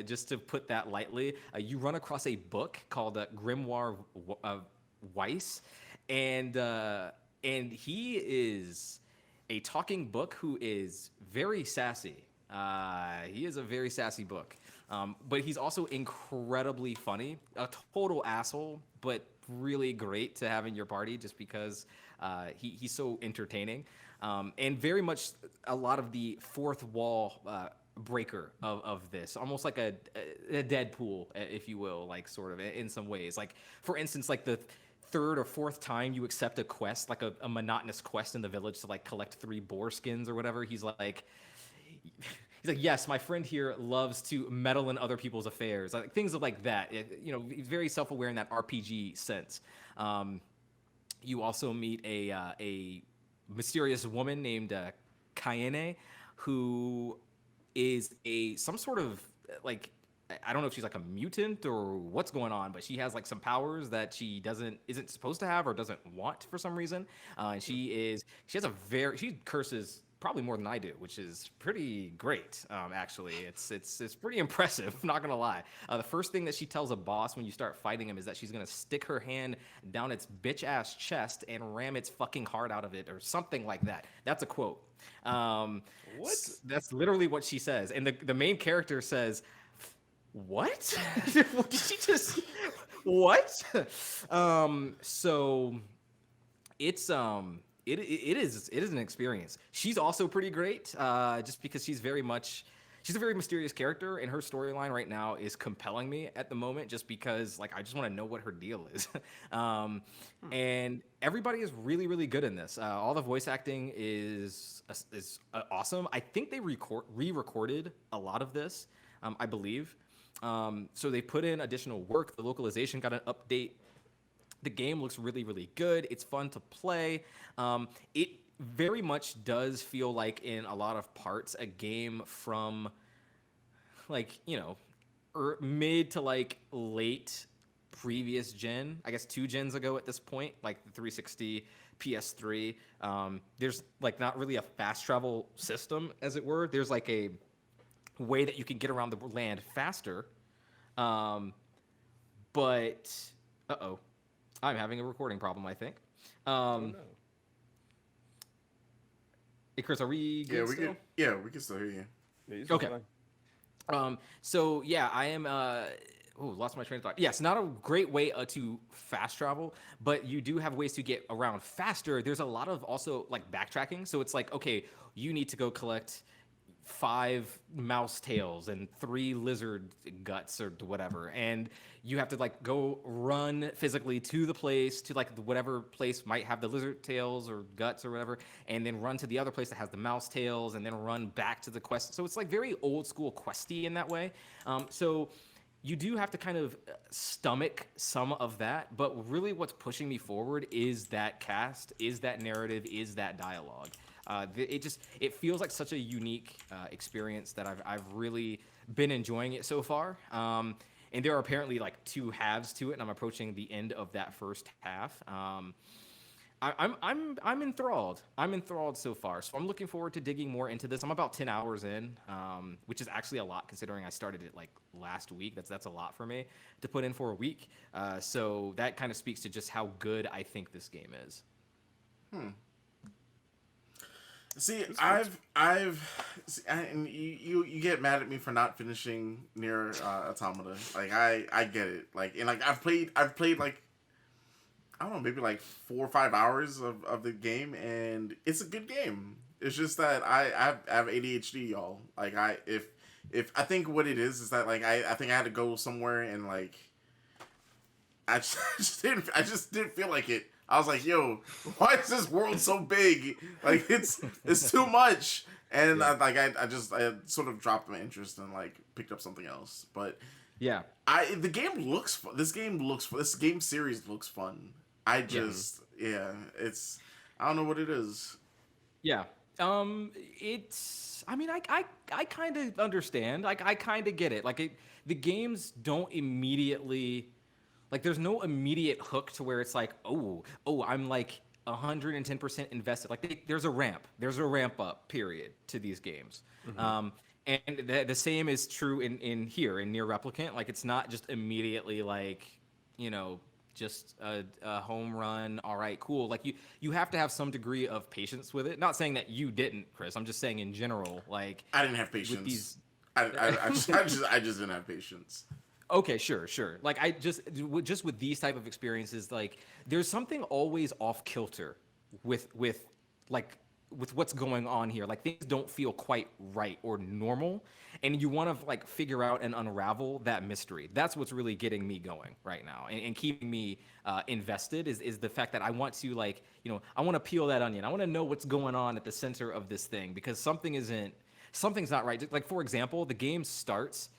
just to put that lightly. You run across a book called Grimoire Weiss, and he is a talking book who is very sassy. He is a very sassy book. But he's also incredibly funny, a total asshole, but really great to have in your party just because he's so entertaining. And very much a lot of the fourth wall breaker of this, almost like a Deadpool, if you will, like sort of in some ways. Like, for instance, like the third or fourth time you accept a quest, like a monotonous quest in the village to like collect 3 boar skins or whatever, he's like, yes, my friend here loves to meddle in other people's affairs, like things like that. He's very self-aware in that RPG sense. You also meet a mysterious woman named Cayenne, who is some sort of like, I don't know if she's like a mutant or what's going on, but she has like some powers that she isn't supposed to have or doesn't want for some reason. And she curses probably more than I do, which is pretty great. Actually, it's pretty impressive. Not gonna lie. The first thing that she tells a boss when you start fighting him is that she's gonna stick her hand down its bitch ass chest and ram its fucking heart out of it, or something like that. That's a quote. What? That's literally what she says, and the main character says, "What? Did she just what?" So it's it is an experience. She's also pretty great, just because she's a very mysterious character, and her storyline right now is compelling me at the moment, just because like I just want to know what her deal is. And everybody is really really good in this. All the voice acting is awesome. I think they re-recorded a lot of this, I believe. So they put in additional work. The localization got an update. The game looks really, really good. It's fun to play. It very much does feel like, in a lot of parts, a game from like, mid to like late previous gen. I guess 2 gens ago at this point, like the 360, PS3. There's like not really a fast travel system, as it were. There's like a way that you can get around the land faster. But I'm having a recording problem, I think. Oh no. Hey, Chris, are we good still? We can still hear you. Yeah, it's Okay. fine. So yeah, I am. Lost my train of thought. Yes, not a great way to fast travel, but you do have ways to get around faster. There's a lot of also like backtracking. So it's like, okay, you need to go collect 5 mouse tails and 3 lizard guts or whatever, and you have to like go run physically to the place, to like whatever place might have the lizard tails or guts or whatever, and then run to the other place that has the mouse tails, and then run back to the quest. So it's like very old school questy in that way. So you do have to kind of stomach some of that, but really what's pushing me forward is that cast, is that narrative, is that dialogue. It feels like such a unique experience that I've really been enjoying it so far. And there are apparently like 2 halves to it, and I'm approaching the end of that first half. I'm enthralled. I'm enthralled so far. So I'm looking forward to digging more into this. I'm about 10 hours in, which is actually a lot considering I started it like last week. That's a lot for me to put in for a week. So that kind of speaks to just how good I think this game is. See, and you get mad at me for not finishing Nier Automata. Like I get it. Like, and like I've played like, I don't know, maybe like 4 or 5 hours of the game, and it's a good game. It's just that I have ADHD, y'all. Like if I think what it is that like I think I had to go somewhere and like I just didn't feel like it. I was like, yo, why is this world so big? Like it's too much. And Yeah. I sort of dropped my interest and like picked up something else. But Yeah. the game looks fun. This game series looks fun. It's, I don't know what it is. Yeah. I mean, I kind of understand. Like, I kind of get it. Like, the games don't immediately, like, there's no immediate hook to where it's like, oh, I'm like 110% invested. Like, there's a ramp up period to these games. And the same is true in here in Near Replicant. Like, it's not just immediately like, just a home run. All right, cool. Like you have to have some degree of patience with it. Not saying that you didn't, Chris. I'm just saying in general. Like, I didn't have patience. with these. I just didn't have patience. Okay, sure, sure. Like I just with these type of experiences, like there's something always off kilter with like with what's going on here. Like things don't feel quite right or normal, and you want to like figure out and unravel that mystery. That's what's really getting me going right now and keeping me invested is the fact that I want to like I want to peel that onion. I want to know what's going on at the center of this thing because something's not right. Like for example, the game starts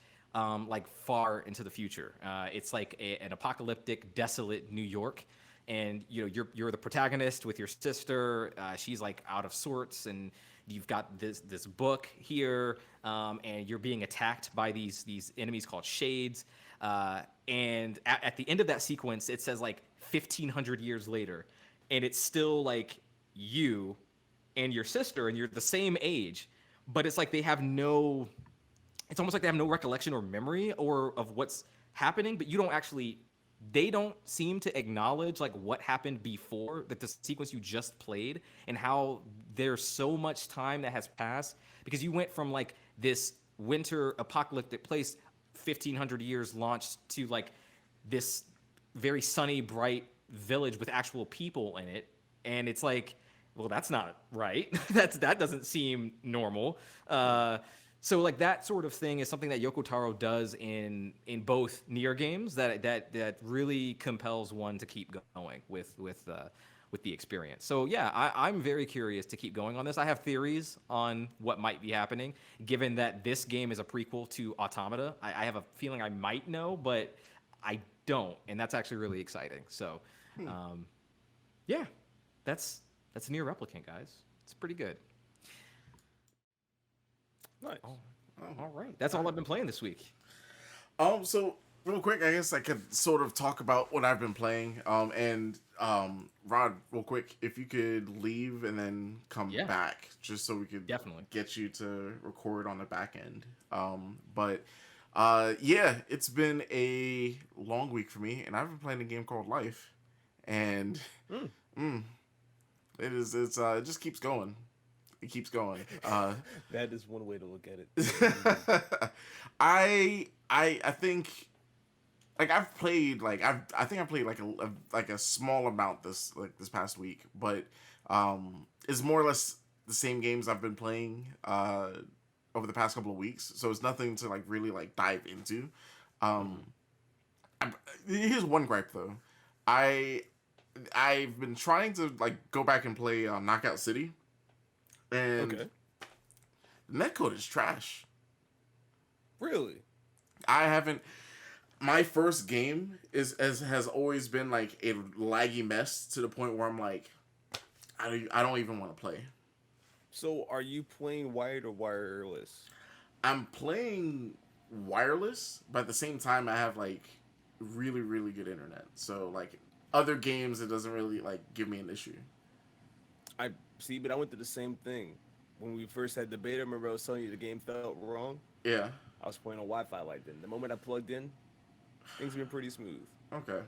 like far into the future. It's like an apocalyptic, desolate New York, and you're the protagonist with your sister. She's like out of sorts, and you've got this book here, and you're being attacked by these enemies called shades. And at the end of that sequence, it says like 1,500 years later, and it's still like you and your sister, and you're the same age, but it's like they have no it's almost like they have no recollection or memory or of what's happening, but they don't seem to acknowledge like what happened before that the sequence you just played and how there's so much time that has passed because you went from like this winter apocalyptic place 1,500 years launched to like this very sunny bright village with actual people in it, and it's like, well, that's not right. That doesn't seem normal. So like that sort of thing is something that Yoko Taro does in both Nier games that really compels one to keep going with the experience. So yeah, I'm very curious to keep going on this. I have theories on what might be happening, given that this game is a prequel to Automata. I have a feeling I might know, but I don't, and that's actually really exciting. So, yeah, that's Nier Replicant, guys. It's pretty good. Nice. Oh, all right. That's all I've been playing this week. So real quick, I guess I could sort of talk about what I've been playing. And Rod, real quick, if you could leave and then come back, just so we could definitely get you to record on the back end. But yeah, it's been a long week for me, and I've been playing a game called Life, and it just keeps going. It keeps going. That is one way to look at it. I think like I've played like I think I played like a small amount this past week, but it's more or less the same games I've been playing over the past couple of weeks, so it's nothing to like really like dive into. Here's one gripe though. I've been trying to like go back and play Knockout City. And the netcode is trash. Really? I haven't. My first game has always been like a laggy mess to the point where I'm like, I don't even want to play. So, are you playing wired or wireless? I'm playing wireless, but at the same time, I have like really really good internet. So like other games, it doesn't really like give me an issue. I see, but I went through the same thing. When we first had the beta, remember I was telling you the game felt wrong? Yeah. I was playing on Wi-Fi like then. The moment I plugged in, things have been pretty smooth. Okay.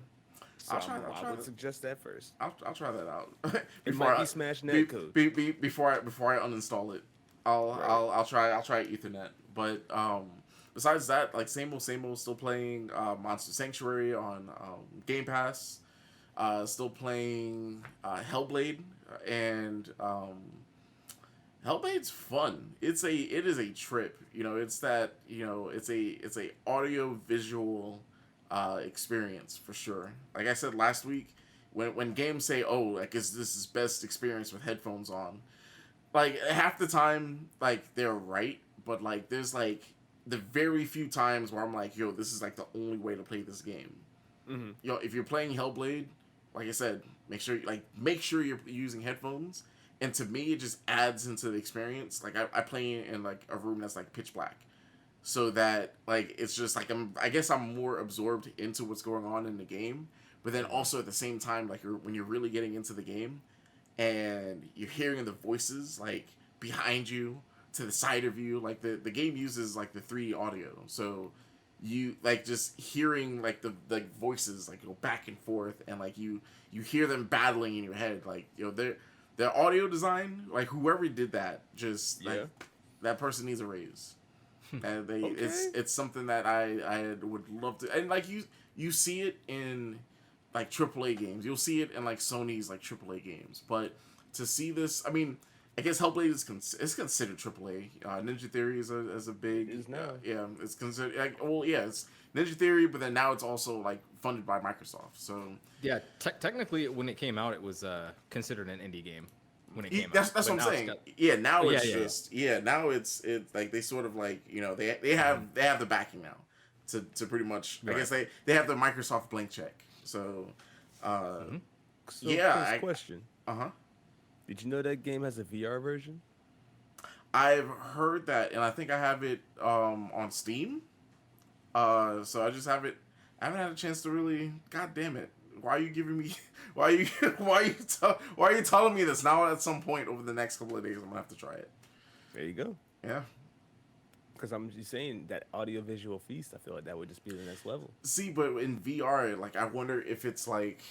So I would suggest that first. I'll try that out. It might be Smash netcode. Before I uninstall it, I'll try Ethernet. But besides that, like same old, still playing Monster Sanctuary on Game Pass. Still playing Hellblade, and Hellblade's fun. It is a trip. It's that it's a audio visual experience for sure. Like I said last week, when games say, "Oh, like this is best experience with headphones on," like half the time, like they're right, but like there's like the very few times where I'm like, "Yo, this is like the only way to play this game." Mm-hmm. If you're playing Hellblade, like I said, make sure you're using headphones. And to me, it just adds into the experience. Like I play in like a room that's like pitch black, so that like it's just like I guess I'm more absorbed into what's going on in the game. But then also at the same time, like when you're really getting into the game, and you're hearing the voices like behind you, to the side of you, like the game uses like the 3D audio, so you like just hearing like the voices like go back and forth, and like you hear them battling in your head, like their audio design, like whoever did that, just like that person needs a raise. and they Okay. it's something that I would love to, and like you see it in like AAA games, you'll see it in like Sony's like AAA games, but to see this, I mean, I guess Hellblade is considered AAA. Ninja Theory is a It big is now. yeah, it's considered like, well, yeah, it's Ninja Theory, but then now it's also like funded by Microsoft. So Yeah, technically, when it came out, it was considered an indie game when it came out. that's But what I'm now it's saying. got. Yeah, now Yeah, it's yeah, yeah. just now it's like they sort of like they have the backing now to pretty much I Right. guess they have the Microsoft blank check. So So, yeah, Chris, question: uh-huh. Did you know that game has a VR version? I've heard that, and I think I have it on Steam. So I just have it. I haven't had a chance to really. God damn it! Why are you giving me? Why are you? Why are you telling me this now? At some point over the next couple of days, I'm gonna have to try it. There you go. Yeah. Because I'm just saying that audio-visual feast. I feel like that would just be the next level. See, but in VR, like I wonder if it's like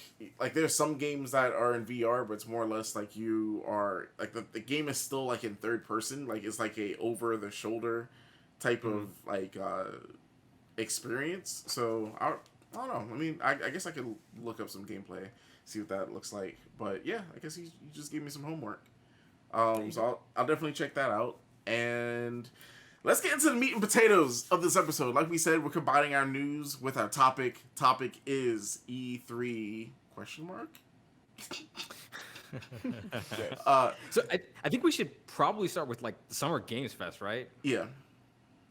there's some games that are in VR, but it's more or less like you are like the game is still like in third person, like it's like a over the shoulder type of like experience. So I don't know. I mean, I guess I could look up some gameplay, see what that looks like. But yeah, I guess you just gave me some homework. So I'll definitely check that out. And let's get into the meat and potatoes of this episode. Like we said, we're combining our news with our topic. Topic is E3 question mark. So I think we should probably start with like the Summer Games Fest, right? Yeah.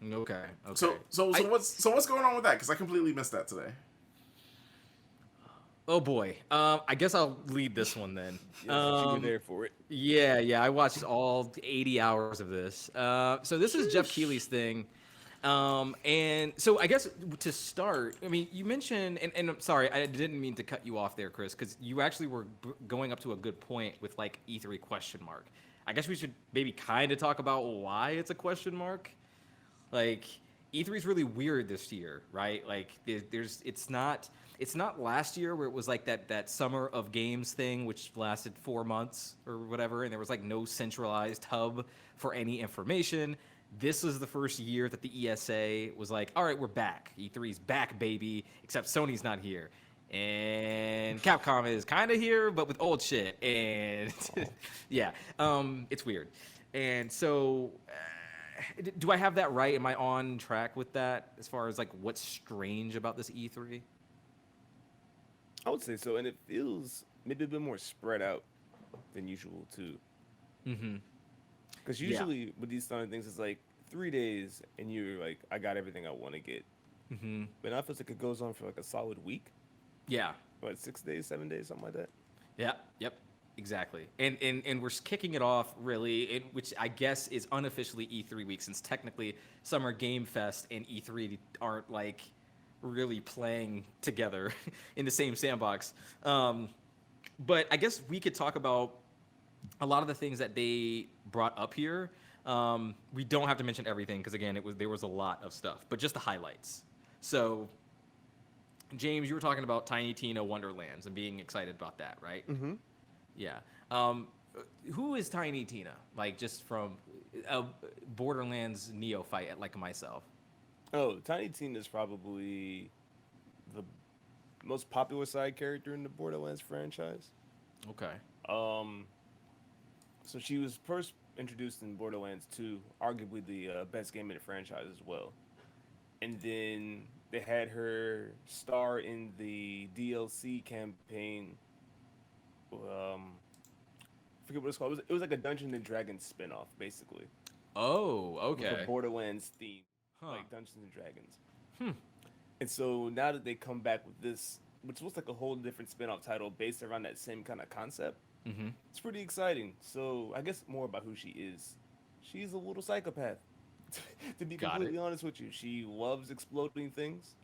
Okay. Okay. So what's going on with that? Because I completely missed that today. Oh boy. I guess I'll lead this one then. Yeah, you were there for it. Yeah. I watched all 80 hours of this. So this is Jeff Keighley's thing. And so I guess to start, I mean, you mentioned, and I'm sorry, I didn't mean to cut you off there, Chris, because you actually were going up to a good point with like E3 question mark. I guess we should maybe kind of talk about why it's a question mark. Like E3 is really weird this year, right? Like it's not last year where it was like that summer of games thing which lasted 4 months or whatever, and there was like no centralized hub for any information. This is the first year that the ESA was like, all right, we're back. E3's back, baby, except Sony's not here. And Capcom is kind of here, but with old shit. And yeah, it's weird. And so, do I have that right? Am I on track with that as far as like what's strange about this E3? I would say so, and it feels maybe a bit more spread out than usual too. Mm-hmm. Because Yeah. usually with these kind of things, it's like 3 days, and you're like, I got everything I want to get. Mm-hmm. But now it feels like it goes on for like a solid week, Yeah. what 6 days, 7 days, something like that. Yeah. Yep. Exactly. And we're kicking it off really, which I guess is unofficially E3 week, since technically Summer Game Fest and E3 aren't like really playing together in the same sandbox. But I guess we could talk about a lot of the things that they brought up here. We don't have to mention everything because again, there was a lot of stuff, but just the highlights. So, James, you were talking about Tiny Tina Wonderlands and being excited about that, right? Mm-hmm. Yeah. Who is Tiny Tina? Like, just from a Borderlands neophyte like myself. Oh, Tiny Tina is probably the most popular side character in the Borderlands franchise. Okay. Um, so she was first introduced in Borderlands 2, arguably the best game in the franchise as well. And then they had her star in the DLC campaign. I forget what it's called. It was like a Dungeons and Dragons spinoff, basically, Oh, with a okay. Borderlands theme, Huh. like Dungeons and Dragons. Hmm. And so now that they come back with this, which looks like a whole different spin-off title based around that same kind of concept, Mm-hmm. it's pretty exciting. So I guess more about who she is. She's a little psychopath. To be Got completely it. honest with you, she loves exploding things.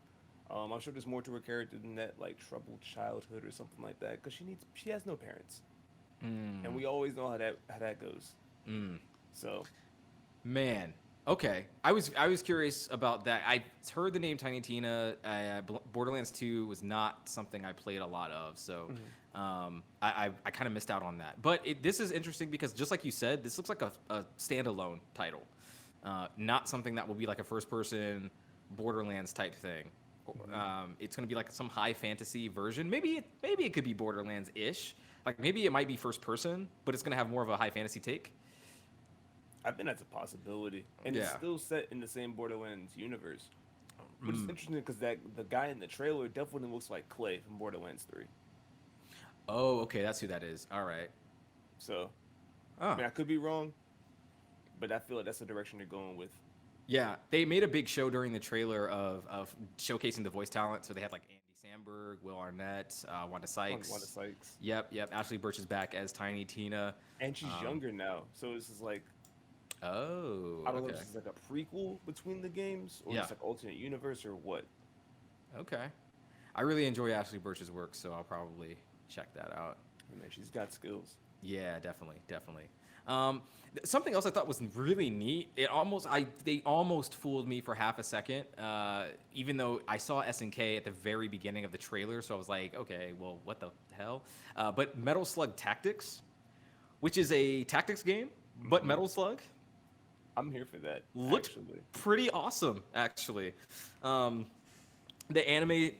I'm sure there's more to her character than that, like troubled childhood or something like that, because she has no parents, and we always know how that goes. Mm. So Man, okay. I was curious about that. I heard the name Tiny Tina. Borderlands 2 was not something I played a lot of, so I kind of missed out on that. But this is interesting because just like you said, this looks like a standalone title. not something that will be like a first-person Borderlands type thing. It's going to be like some high fantasy version. Maybe it could be Borderlands ish. Like maybe it might be first person, but it's going to have more of a high fantasy take. I think that's a possibility, and it's Yeah. still set in the same Borderlands universe. Which is interesting because that the guy in the trailer definitely looks like Clay from Borderlands 3. Oh, okay, that's who that is. All right. So, I Oh. mean, I could be wrong, but I feel like that's the direction they're going with. Yeah, they made a big show during the trailer of showcasing the voice talent. So they had like Andy Samberg, Will Arnett, Wanda Wanda Sykes. Sykes, Yep. Ashley Birch is back as Tiny Tina. and she's younger now, so this is like Oh, I don't know if okay. this is like a prequel between the games or Yeah. it's like alternate universe or what. Okay. I really enjoy Ashley Birch's work, so I'll probably check that out. I mean, she's got skills. Yeah, definitely. Something else I thought was really neat. They almost fooled me for half a second. Even though I saw SNK at the very beginning of the trailer, so I was like, okay, well, what the hell? But Metal Slug Tactics, which is a tactics game, but Metal Slug, I'm here for that. looked Actually, pretty awesome. Actually, the anime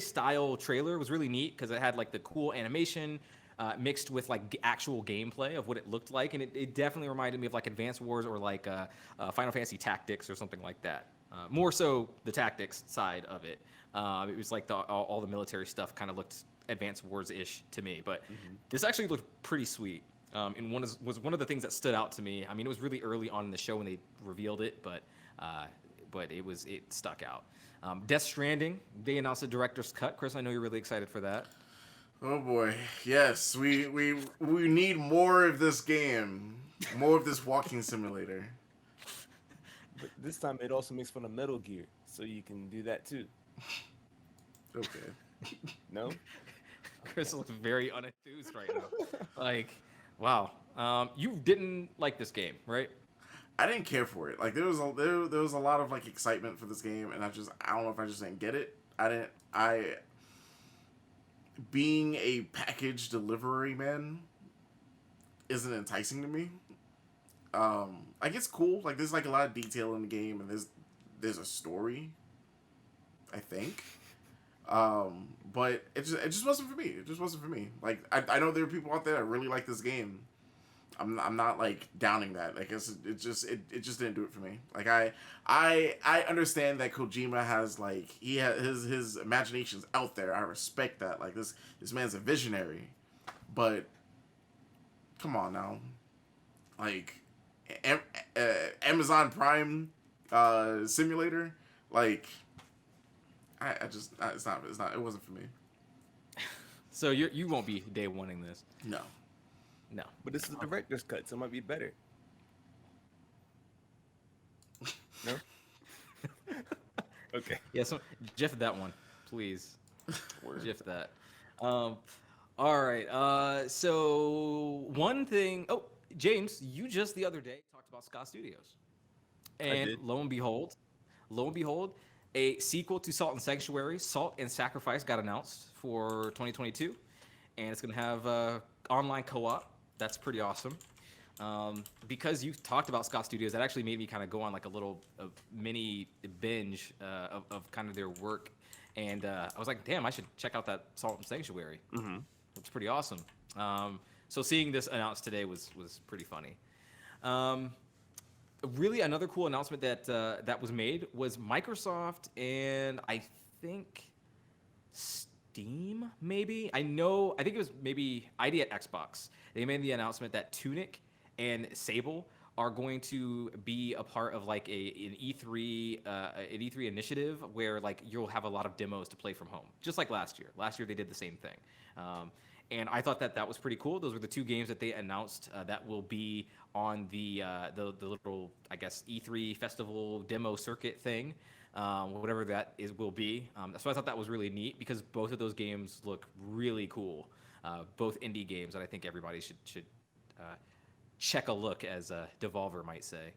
style trailer was really neat because it had like the cool animation mixed with like actual gameplay of what it looked like, and it definitely reminded me of like Advance Wars or like Final Fantasy Tactics or something like that. More so the tactics side of it. It was like all the military stuff kind of looked Advance Wars ish to me, but this actually looked pretty sweet. And was one of the things that stood out to me. I mean, it was really early on in the show when they revealed it, but it stuck out. Death Stranding, they announced a director's cut. Chris, I know you're really excited for that. Oh boy, yes, we need more of this game, more of this walking simulator. but this time it also makes fun of Metal Gear, so you can do that too. Okay. No, Chris looks very unenthused right now. Like, wow. You didn't like this game, right? I didn't care for it. Like there was a lot of like excitement for this game, and I don't know if I just didn't get it. I being a package delivery man isn't enticing to me. Like it's cool. Like there's like a lot of detail in the game, and there's a story. I think. But it just wasn't for me. It just wasn't for me. Like I know there are people out there that really like this game. I'm not like downing that. Like it just didn't do it for me. Like I understand that Kojima has like he has his imagination's out there. I respect that. Like this man's a visionary. But come on now. Like Amazon Prime simulator, like it's not it wasn't for me. So you won't be day oneing this. No. No. but this is the director's cut, so it might be better. No. Okay. Yeah, so GIF that one, please. Word. GIF that. All right. So one thing. Oh, James, you just the other day talked about Scott Studios, and did. lo and behold, a sequel to Salt and Sanctuary, Salt and Sacrifice, got announced for 2022, and it's gonna have online co-op. That's pretty awesome. Because you talked about Scott Studios, that actually made me kind of go on like a little mini binge of kind of their work, and I was like, damn, I should check out that Salt and Sanctuary. Looks pretty awesome. So seeing this announced today was pretty funny. Really, another cool announcement that was made was Microsoft and I think Steam, maybe. I think it was maybe ID at Xbox. They made the announcement that Tunic and Sable are going to be a part of like an E3 initiative where like you'll have a lot of demos to play from home, just like last year. Last year they did the same thing, and I thought that was pretty cool. Those were the two games that they announced that will be on the little, I guess, E3 festival demo circuit thing, whatever that will be. So I thought that was really neat because both of those games look really cool. Both indie games that I think everybody should check a look, as Devolver might say.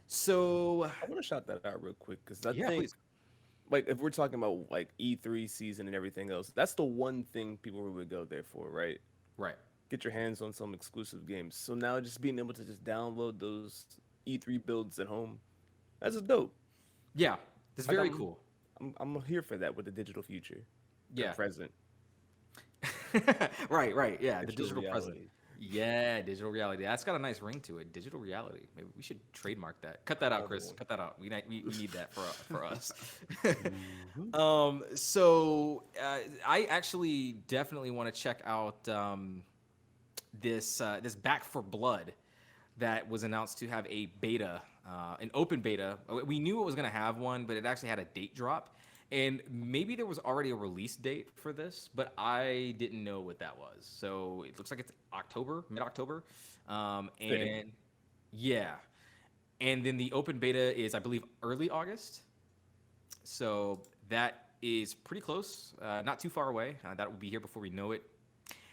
So I want to shout that out real quick because I yeah, think, please. like, if we're talking about like E3 season and everything else, that's the one thing people would go there for, right? Right. get your hands on some exclusive games. So now just being able to just download those E3 builds at home, that's just dope. Yeah, it's Like very cool. I'm here for that with the digital future, the Yeah. present, Right. Yeah, the digital digital present. reality. Yeah, digital reality. That's got a nice ring to it. Digital reality. Maybe we should trademark that. Cut that out, Another Chris. one. Cut that out. We need that for us. Mhm. I actually definitely want to check out this Back for Blood that was announced to have a beta, an open beta. We knew it was going to have one, but it actually had a date drop. And maybe there was already a release date for this, but I didn't know what that was. So it looks like it's October, mid October. Fitting. And yeah. And then the open beta is, I believe, early August. So that is pretty close, not too far away. That will be here before we know it.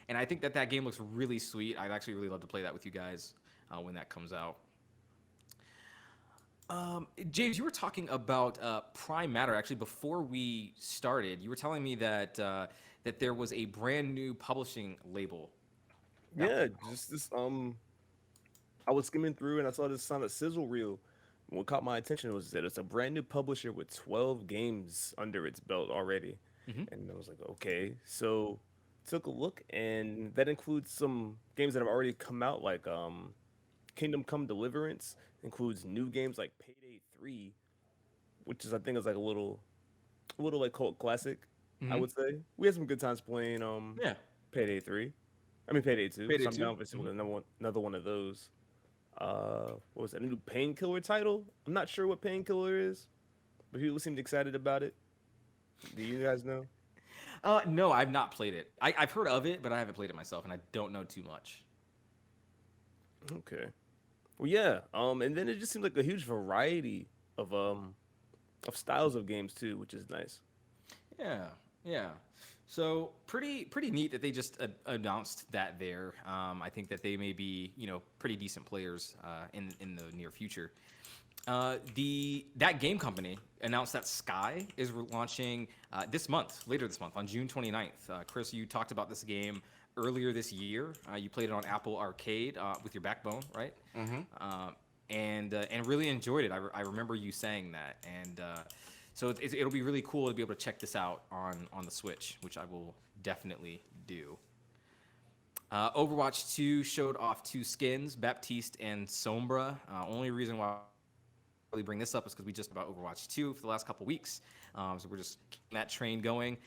And I think that that game looks really sweet. I'd actually really love to play that with you guys when that comes out. James, you were talking about Prime Matter. Actually, before we started, you were telling me that that there was a brand new publishing label. That Yeah, just this I was skimming through and I saw this on a sizzle reel. What caught my attention was that it's a brand new publisher with 12 games under its belt already. hmm And I was like, okay. So took a look and that includes some games that have already come out like Kingdom Come Deliverance, includes new games like Payday 3, which is I think is like a little like cult classic, I hmm would say. We had some good times playing Yeah, Payday 3. I mean Payday 2, Payday so I'm Two. down for another one of those. What was that? A new Painkiller title? I'm not sure what Painkiller is, but people seemed excited about it. Do you guys know? No, I've not played it. I've heard of it, but I haven't played it myself, and I don't know too much. Okay. Well, yeah. And then it just seemed like a huge variety of styles of games too, which is nice. Yeah, yeah. So pretty neat that they just announced that there. I think that they may be pretty decent players in the near future. The that game company announced that Sky is launching this month, later this month on June 29th. Chris, you talked about this game earlier this year. You played it on Apple Arcade with your Backbone, right? And really enjoyed it. I remember you saying that, and so it'll be really cool to be able to check this out on the Switch, which I will definitely do. Overwatch 2 showed off two skins, Baptiste and Sombra. Only reason why I really bring this up is because we just about Overwatch 2 for the last couple weeks. So we're just keeping that train going.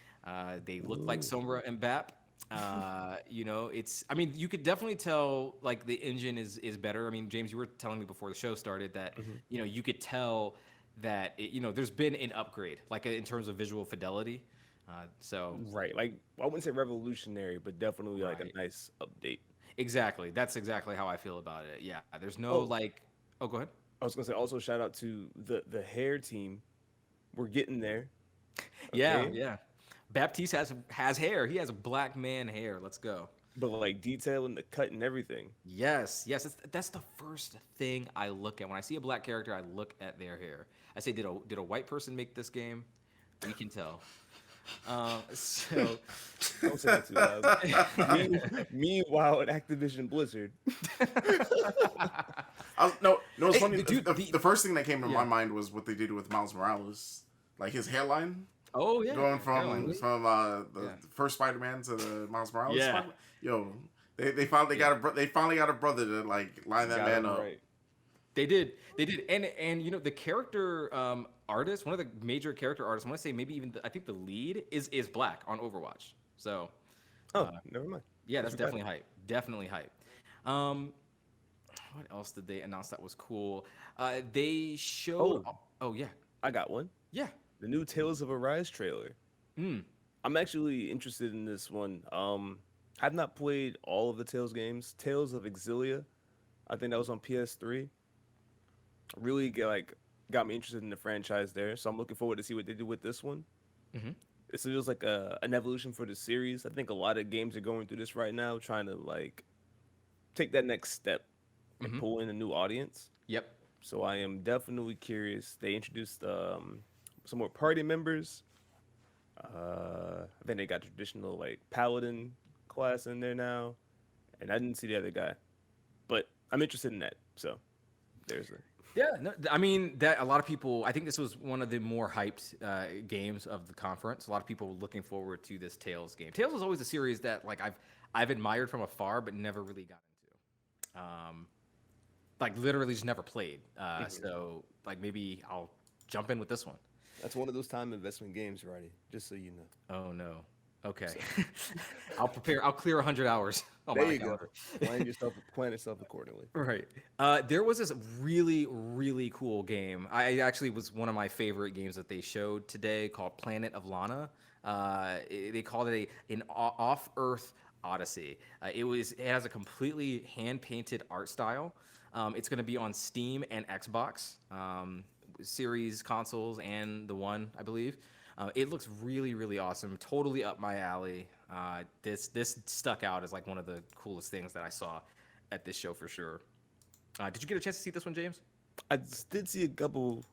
They look like Ooh. Sombra and Bap. It's. I mean, you could definitely tell like the engine is better. I mean, James, you were telling me before the show started that Mhm. you could tell that there's been an upgrade, like in terms of visual fidelity. So Right. Like I wouldn't say revolutionary, but definitely like a right, nice update. exactly. That's exactly how I feel about it. Yeah, there's no Oh, like. Oh, go ahead. I was gonna say also shout out to the hair team. We're getting there. Yeah, Okay. yeah. Baptiste has hair. He has black man hair. Let's go. But like detail in the cut and everything. Yes. That's the first thing I look at when I see a black character. I look at their hair. I say, did a white person make this game? We can tell. So Don't say that too loud. Meanwhile, at Activision Blizzard, No, it's Hey, funny. dude, The first thing that came to my yeah. mind was what they did with Miles Morales, like his hairline Oh yeah, going Caroline. from the Yeah. first Spider-Man to the Miles Morales Yeah. Spider-Man. Yo, they finally Yeah. they finally got a brother to like line that got man him up. right. They did, and the character artist, one of the major character artists, I want to say maybe even I think the lead is black on Overwatch. So Oh, never mind. yeah, that's Disregard definitely it. hype. Definitely hype. Um, what else did they announce that was cool? They showed. Oh, Oh yeah, I got one. yeah. The new Tales of Arise trailer. Mm, I'm actually interested in this one. I've not played all of the Tales games. Tales of Exilia, I think that was on PS3. Really got me interested in the franchise there. So I'm looking forward to see what they do with this one. hmm It feels like an evolution for the series. I think a lot of games are going through this right now, trying to like take that next step and hmm pull in a new audience. Yep. So I am definitely curious. They introduced some more party members. I think they got traditional like paladin class in there now, and I didn't see the other guy, but I'm interested in that. So there's the. Yeah, no, I mean that a lot of people. I think this was one of the more hyped games of the conference. A lot of people were looking forward to this Tales game. Tales was always a series that like I've admired from afar, but never really got into. Like literally just never played. So like maybe I'll jump in with this one. That's one of those time investment games, Roddy. Just so you know. Oh no. Okay. So I'll prepare. I'll clear 100 hours on there my you go. calendar. Plan yourself accordingly. Right. There was this really, really cool game. I actually was one of my favorite games that they showed today called Planet of Lana. They called it an off-Earth Odyssey. It has a completely hand-painted art style. It's going to be on Steam and Xbox series consoles and the One, I believe. It looks really, really awesome. Totally up my alley. This stuck out as like one of the coolest things that I saw at this show for sure. Did you get a chance to see this one, James? Did see a couple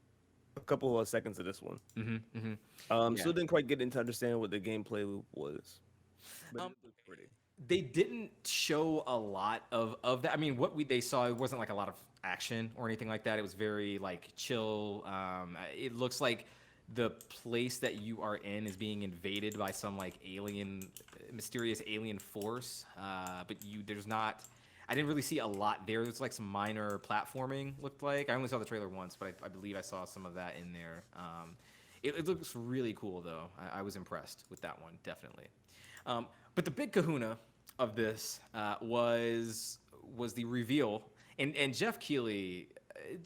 of seconds of this one. Mm-hmm. Mm-hmm. Yeah. Still didn't quite get into understanding what the gameplay was. But Um, it looked pretty. They didn't show a lot of that. I mean, they saw, it wasn't like a lot of action or anything like that. It was very like chill. It looks like the place that you are in is being invaded by some like mysterious alien force. But there's not. I didn't really see a lot there. There's like some minor platforming. Looked like I only saw the trailer once, but I believe I saw some of that in there. It looks really cool though. I was impressed with that one, definitely. But the big kahuna of this was the reveal, and Jeff Keighley,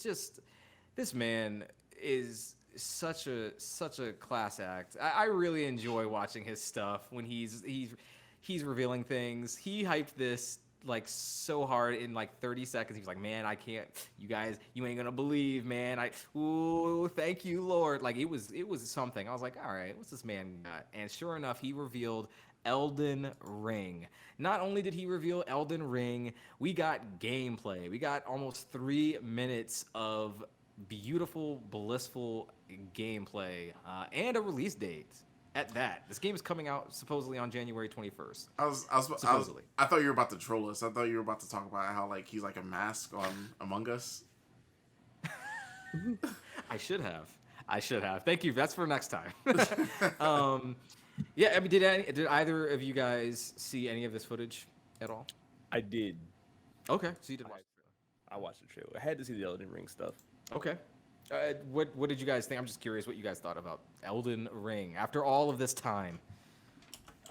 just this man is such a class act. I really enjoy watching his stuff when he's revealing things. He hyped this like so hard in like 30 seconds. He was like, "Man, I can't. You guys, you ain't gonna believe, man. Ooh, thank you, Lord." Like it was something. I was like, "All right, what's this man got?" And sure enough, he revealed Elden Ring. Not only did he reveal Elden Ring, we got gameplay. We got almost 3 minutes of beautiful, blissful gameplay and a release date. At that, this game is coming out supposedly on January 21st. Supposedly. I thought you were about to troll us. I thought you were about to talk about how like he's like a mask on Among Us. I should have. Thank you. That's for next time. Yeah, I mean, did either of you guys see any of this footage at all? I did. Okay, so you did watch. I watched the trailer. I had to see the Elden Ring stuff. Okay. What did you guys think? I'm just curious what you guys thought about Elden Ring after all of this time.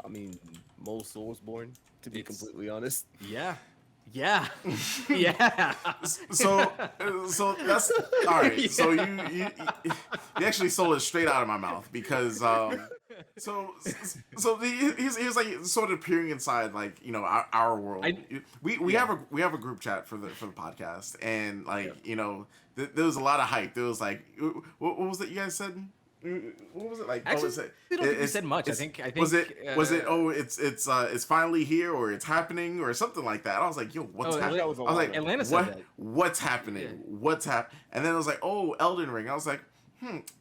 I mean, most Soulsborne, to be completely honest. Yeah. Yeah. Yeah. So that's all right. So you actually stole it straight out of my mouth because so he's like sort of peering inside like our world. We have a group chat for the podcast and like there was a lot of hype. There was like what was it you guys said? What was it like? Actually, they don't think we said much. I think was it it's finally here or it's happening or something like that. I was like, yo, what's happening? I was like, Atlanta said that. What's happening? Yeah. What's happening? And then I was like, oh, Elden Ring. I was like,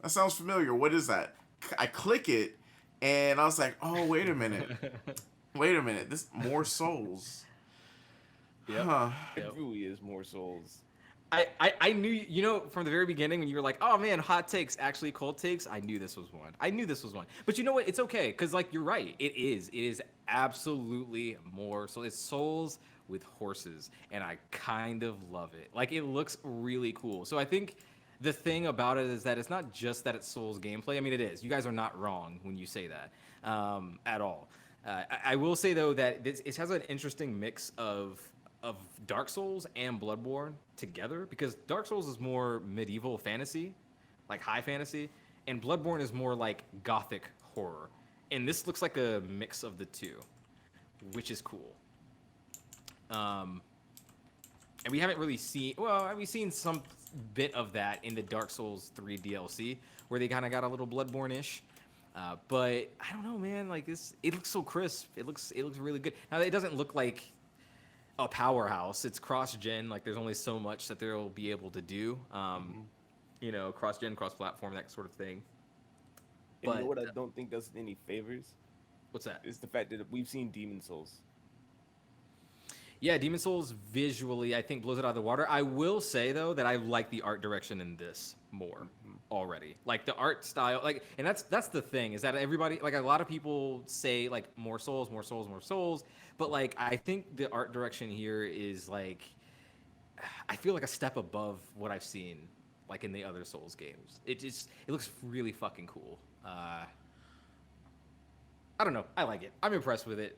that sounds familiar. What is that? I click it and I was like, oh, wait a minute. This more souls. Yeah. Huh. It really is more Souls. I knew, from the very beginning when you were like, oh man, hot takes, actually cold takes, I knew this was one. But you know what? It's okay, because like you're right. It is absolutely more. So it's Souls with horses, and I kind of love it. Like it looks really cool. So I think the thing about it is that it's not just that it's Souls gameplay. I mean, it is. You guys are not wrong when you say that at all. I will say though that it has an interesting mix of Dark Souls and Bloodborne together, because Dark Souls is more medieval fantasy, like high fantasy, and Bloodborne is more like gothic horror. And this looks like a mix of the two, which is cool. And we haven't really seen, we've seen some bit of that in the Dark Souls 3 DLC, where they kind of got a little Bloodborne-ish. But I don't know, man. Like it looks so crisp. It looks really good. Now it doesn't look like a powerhouse. It's cross-gen. Like there's only so much that they'll be able to do. Cross-gen, cross-platform, that sort of thing. And you know what I don't think does any favors? What's that? Is the fact that we've seen Demon Souls. Yeah, Demon Souls visually, I think, blows it out of the water. I will say though that I like the art direction in this more already. Like the art style, like, and that's the thing is that everybody, like, a lot of people say like more Souls, more Souls, more Souls, but like I think the art direction here is like, I feel like a step above what I've seen like in the other Souls games. It looks really fucking cool. I don't know. I like it. I'm impressed with it.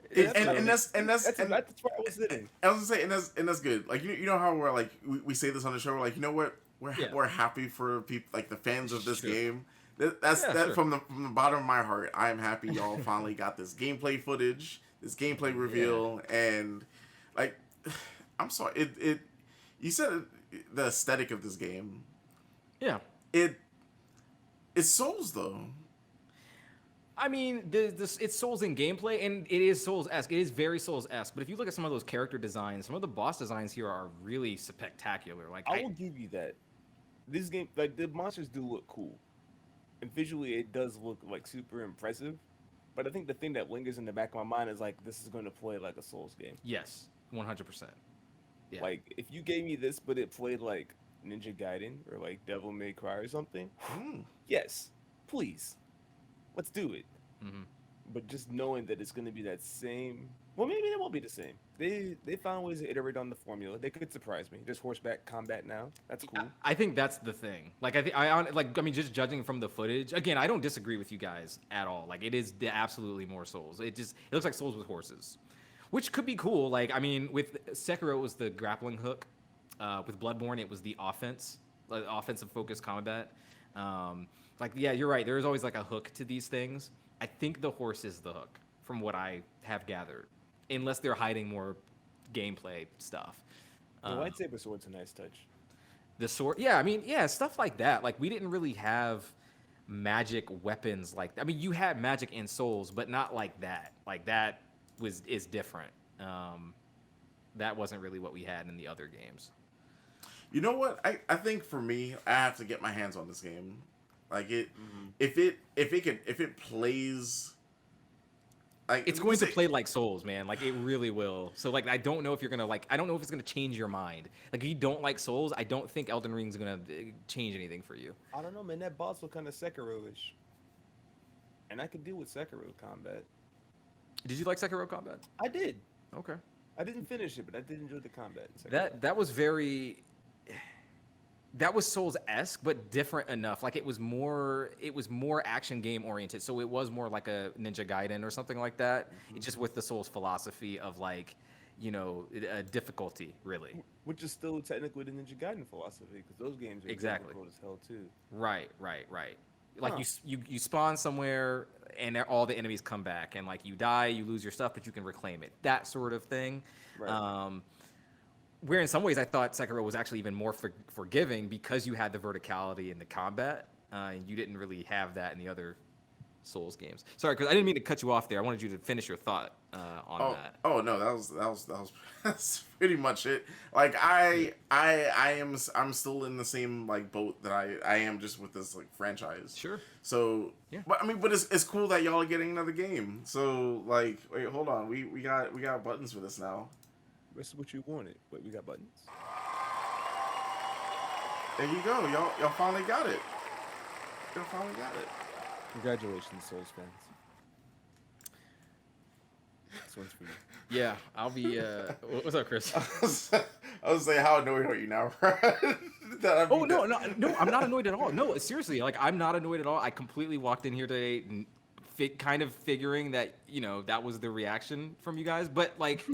It, That's what I and was- that's and that's that's and that's where I was sitting. I was gonna say, and that's good. Like you know how we're like we say this on the show. We're like, you know what? Yeah. We're happy for people like the fans of this Sure. game. That's Yeah, that sure. from the bottom of my heart. I am happy y'all finally got this gameplay footage, this gameplay reveal, and like I'm sorry. It you said the aesthetic of this game. Yeah. It's Souls though. I mean, it's Souls in gameplay, and it is Souls-esque. It is very Souls-esque. But if you look at some of those character designs, some of the boss designs here are really spectacular. Like, I will give you that. This game, like the monsters do look cool, and visually it does look like super impressive. But I think the thing that lingers in the back of my mind is like this is going to play like a Souls game. yes, 100%. Yeah. Like if you gave me this, but it played like Ninja Gaiden or like Devil May Cry or something, yes, please, let's do it. hmm But just knowing that it's going to be that same, well, maybe it won't be the same. They found ways to iterate on the formula. They could surprise me. There's horseback combat now. That's cool. I think that's the thing. Like, I mean, just judging from the footage, again, I don't disagree with you guys at all. Like, it is absolutely more Souls. It looks like Souls with horses, which could be cool. Like, I mean, with Sekiro, it was the grappling hook. With Bloodborne, it was the offensive focused combat. Like, yeah, you're right. There is always like a hook to these things. I think the horse is the hook, from what I have gathered, unless they're hiding more gameplay stuff. The lightsaber sword's a nice touch. The sword, yeah, I mean, yeah, stuff like that. Like, we didn't really have magic weapons like that. I mean, you had magic in Souls, but not like that. Like, that is different. That wasn't really what we had in the other games. You know what? I think for me, I have to get my hands on this game. Like if it plays, like It's going to play like Souls, man. Like, it really will. So, like, I don't know if you're gonna like. I don't know if it's gonna change your mind. Like, if you don't like Souls, I don't think Elden Ring's gonna change anything for you. I don't know, man. That boss was kind of Sekiro-ish, and I could deal with Sekiro combat. Did you like Sekiro combat? I did. Okay. I didn't finish it, but I did enjoy the combat. In Sekiro. That was very. That was Souls-esque, but different enough. Like, it was more action game oriented. So it was more like a Ninja Gaiden or something like that. It just with the Souls philosophy of like, difficulty, really. Which is still technically the Ninja Gaiden philosophy, because those games are Exactly. difficult as hell too. Right. Like, you spawn somewhere and all the enemies come back, and like you die, you lose your stuff, but you can reclaim it. That sort of thing. Right. Where in some ways I thought Sekiro was actually even more forgiving because you had the verticality in the combat, and you didn't really have that in the other Souls games. Sorry, because I didn't mean to cut you off there. I wanted you to finish your thought on that. Oh no, that was that's pretty much it. Like I'm still in the same like boat that I am just with this like franchise. Sure. So Yeah. but I mean, but it's cool that y'all are getting another game. So like, wait, hold on, we got buttons for this now. This is what you wanted. Wait, we got buttons. There you go, y'all finally got it. Y'all finally got it. Congratulations, Souls fans. This one's for you. Yeah, I'll be. What's up, Chris? I was saying, how annoyed are you now? That I'm- Oh no, I'm not annoyed at all. No, seriously, like, I'm not annoyed at all. I completely walked in here today, kind of figuring that that was the reaction from you guys, but like,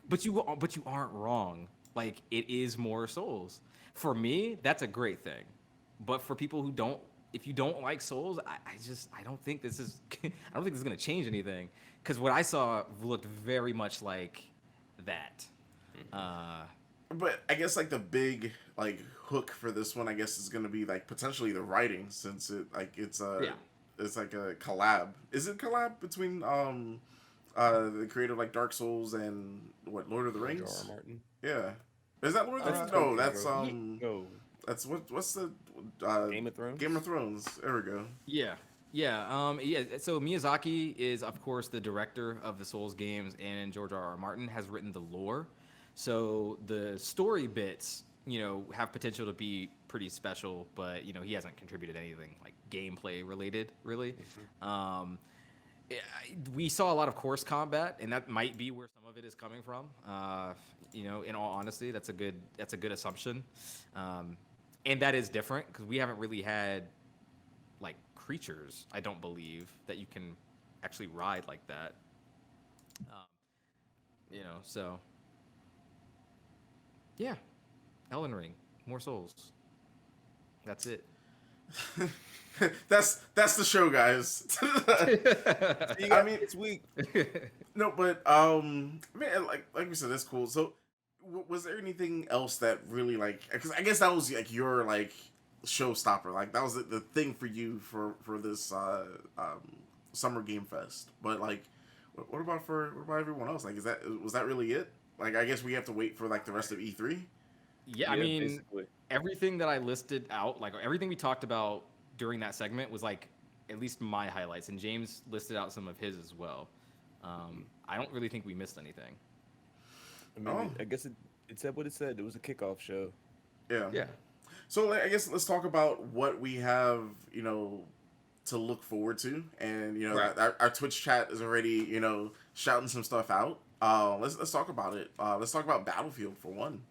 but you aren't wrong. Like, it is more Souls. For me, that's a great thing, but for people who don't, if you don't like Souls, I don't think this is gonna change anything, because what I saw looked very much like that. But I guess like the big like hook for this one, I guess, is gonna be like potentially the writing, since it's like a collab. Is it a collab between the creator of like Dark Souls and what, Lord of the George Rings? R. R. Martin. Yeah. Is that Lord of the Rings? That's No, Tolkien, that's bro. No. that's what's the Game of Thrones. Game of Thrones. There we go. Yeah, Yeah. So Miyazaki is, of course, the director of the Souls games, and George R. R. Martin has written the lore. So the story bits, have potential to be pretty special, but he hasn't contributed anything like gameplay related, really. Um, yeah, we saw a lot of course combat, and that might be where some of it is coming from. In all honesty, that's a good assumption, and that is different because we haven't really had like creatures. I don't believe that you can actually ride like that. Um, so yeah, Elden Ring, more souls. That's it. That's the show, guys. See you I guys mean, next week. no, but man, like we said, that's cool. So, was there anything else that really like? Because I guess that was like your like showstopper. Like that was the thing for you for this summer game fest. But like, what about everyone else? Like, was that really it? Like, I guess we have to wait for like the rest of E3. Yeah, I Yeah, mean, basically. everything that I listed out, like everything we talked about during that segment was like at least my highlights, and James listed out some of his as well. I don't really think we missed anything. I mean, Oh, I guess it said what it said. It was a kickoff show. yeah. Yeah. So like, I guess let's talk about what we have, to look forward to, and Right. our Twitch chat is already, shouting some stuff out. Let's talk about it. Let's talk about Battlefield for one.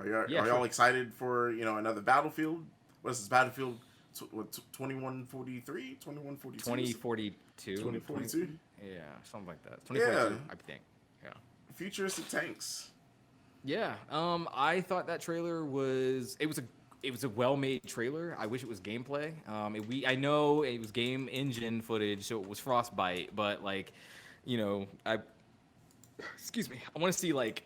Yeah, Are sure. y'all excited for another Battlefield? What is this Battlefield? 2143, 2142, 2042. 2042. Yeah, something like that. Yeah, 2042, I think. Yeah. futuristic tanks. Yeah. I thought that trailer was a well-made trailer. I wish it was gameplay. I know it was game engine footage, so it was Frostbite, but like, I excuse me. I want to see like,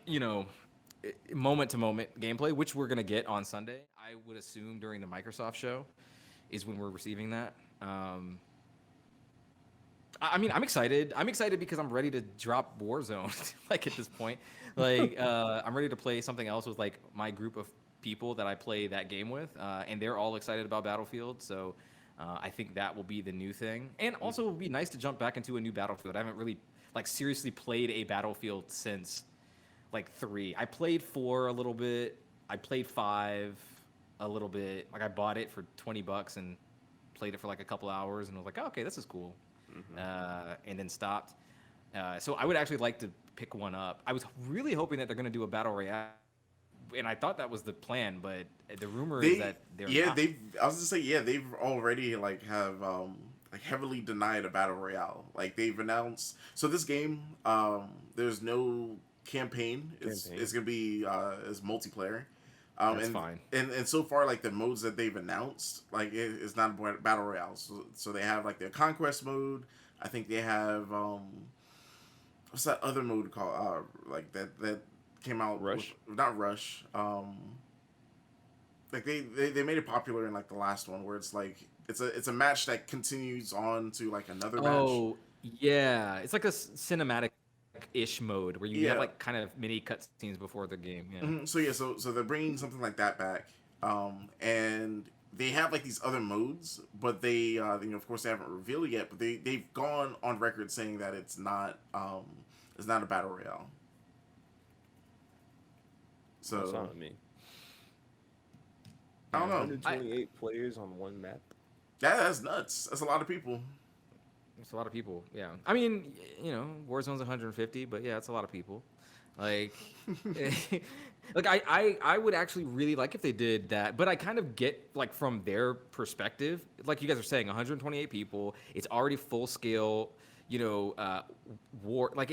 moment to moment gameplay, which we're gonna get on Sunday. I would assume during the Microsoft show is when we're receiving that. I mean, I'm excited. I'm excited because I'm ready to drop Warzone. Like at this point, like I'm ready to play something else with like my group of people that I play that game with, and they're all excited about Battlefield. So I think that will be the new thing. And also, it would be nice to jump back into a new Battlefield. I haven't really like seriously played a Battlefield since like 3. I played 4 a little bit. I played 5 a little bit. Like I bought it for $20 and played it for like a couple hours and was like, oh, okay, this is cool. And then stopped. So I would actually like to pick one up. I was really hoping that they're going to do a battle royale, and I thought that was the plan. But the rumor is that they're not. I was gonna say, yeah, they've already have like heavily denied a battle royale. Like they've announced, so this game, there's no campaign. It's gonna be as multiplayer. That's and, fine. And so far, like the modes that they've announced, like it's not a battle royale. So they have like their conquest mode. I think they have what's that other mode called? Like that came out. Rush? Not Rush. Like they made it popular in like the last one where it's like it's a match that continues on to like another match. Oh yeah, it's like a cinematic ish mode where you have Yeah. like kind of mini cutscenes before the game. Yeah. So yeah, so they're bringing something like that back, and they have like these other modes, but they of course they haven't revealed it yet, but they've gone on record saying that it's not a battle royale. That's So not me. I don't know. 128 players on one map. That's nuts. That's a lot of people. It's a lot of people. Yeah. I mean, Warzone's 150, but yeah, it's a lot of people. Like, like I would actually really like if they did that, but I kind of get like from their perspective, like you guys are saying, 128 people. It's already full scale. War. Like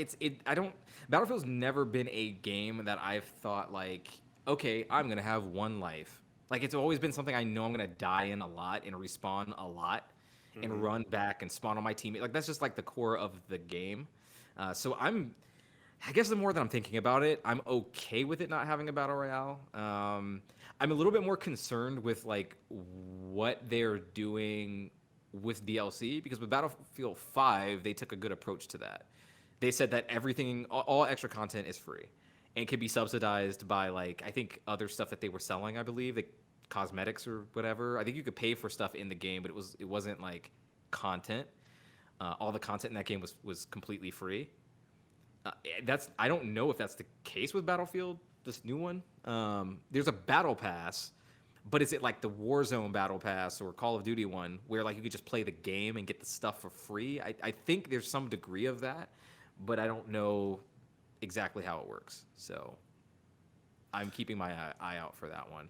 Battlefield's never been a game that I've thought like, okay, I'm gonna have one life. Like it's always been something I know I'm gonna die in a lot and respawn a lot and run back and spawn on my teammate. Like that's just like the core of the game. So I guess the more that I'm thinking about it, I'm okay with it not having a battle royale. I'm a little bit more concerned with like what they're doing with DLC because with Battlefield 5, they took a good approach to that. They said that everything, all extra content is free and can be subsidized by like I think other stuff that they were selling. I believe like cosmetics or whatever. I think you could pay for stuff in the game, but it wasn't like content. All the content in that game was completely free. That's I don't know if that's the case with Battlefield, this new one. There's a battle pass, but is it like the Warzone battle pass or Call of Duty one where like you could just play the game and get the stuff for free? I think there's some degree of that, but I don't know exactly how it works. So I'm keeping my eye out for that one.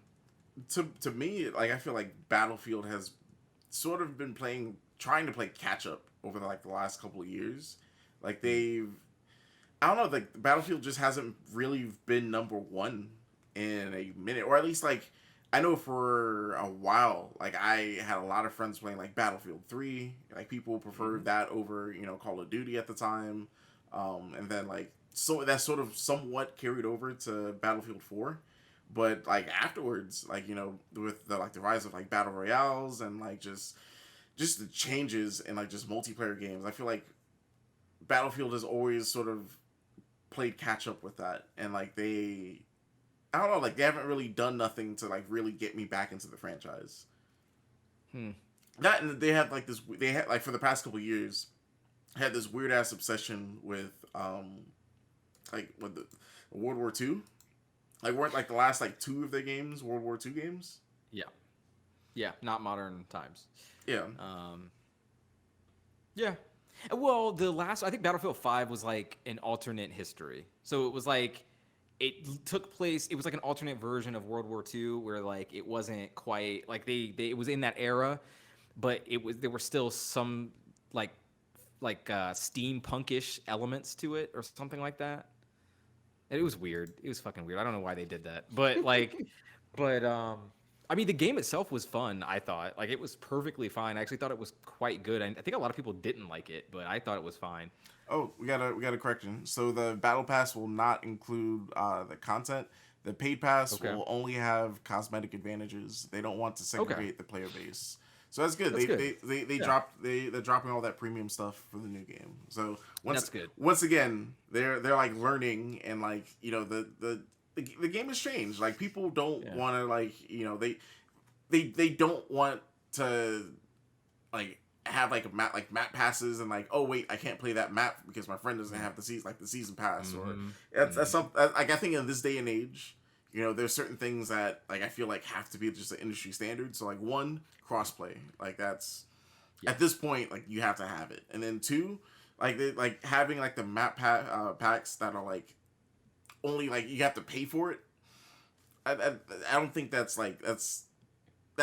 To me, like I feel like Battlefield has sort of been trying to play catch up over the last couple of years. Like I don't know, like Battlefield just hasn't really been number one in a minute, or at least like I know for a while, like I had a lot of friends playing like Battlefield 3, like people preferred that over Call of Duty at the time, and then like so that sort of somewhat carried over to Battlefield 4. But like afterwards, like with the rise of like battle royales and like just the changes in like just multiplayer games, I feel like Battlefield has always sort of played catch up with that, and like I don't know, like they haven't really done nothing to like really get me back into the franchise. That, and they had like for the past couple years had this weird ass obsession with like with the World War II. Like weren't like the last like two of their games World War II games? Yeah. Yeah, not modern times. Yeah. Yeah. Well, I think Battlefield 5 was like an alternate history. So it was like it took place. It was like an alternate version of World War II, where like it wasn't quite like it was in that era, but there were still some like steampunkish elements to it or something like that. And it was weird. It was fucking weird. I don't know why they did that, but I mean, the game itself was fun. I thought like it was perfectly fine. I actually thought it was quite good. I think a lot of people didn't like it, but I thought it was fine. Oh, we got a correction. So the battle pass will not include the content. The paid pass will only have cosmetic advantages. They don't want to segregate the player base. So that's good. They're dropping all that premium stuff for the new game. So once again, they're like learning, and like the game has changed. Like people don't want to they don't want to like have like map passes and like, oh wait, I can't play that map because my friend doesn't have the season pass, or that's something like I think in this day and age, there's certain things that like I feel like have to be just an industry standard. So like one, crossplay, like that's at this point like you have to have it, and then two, like having like the map packs that are like only like you have to pay for it. I don't think that's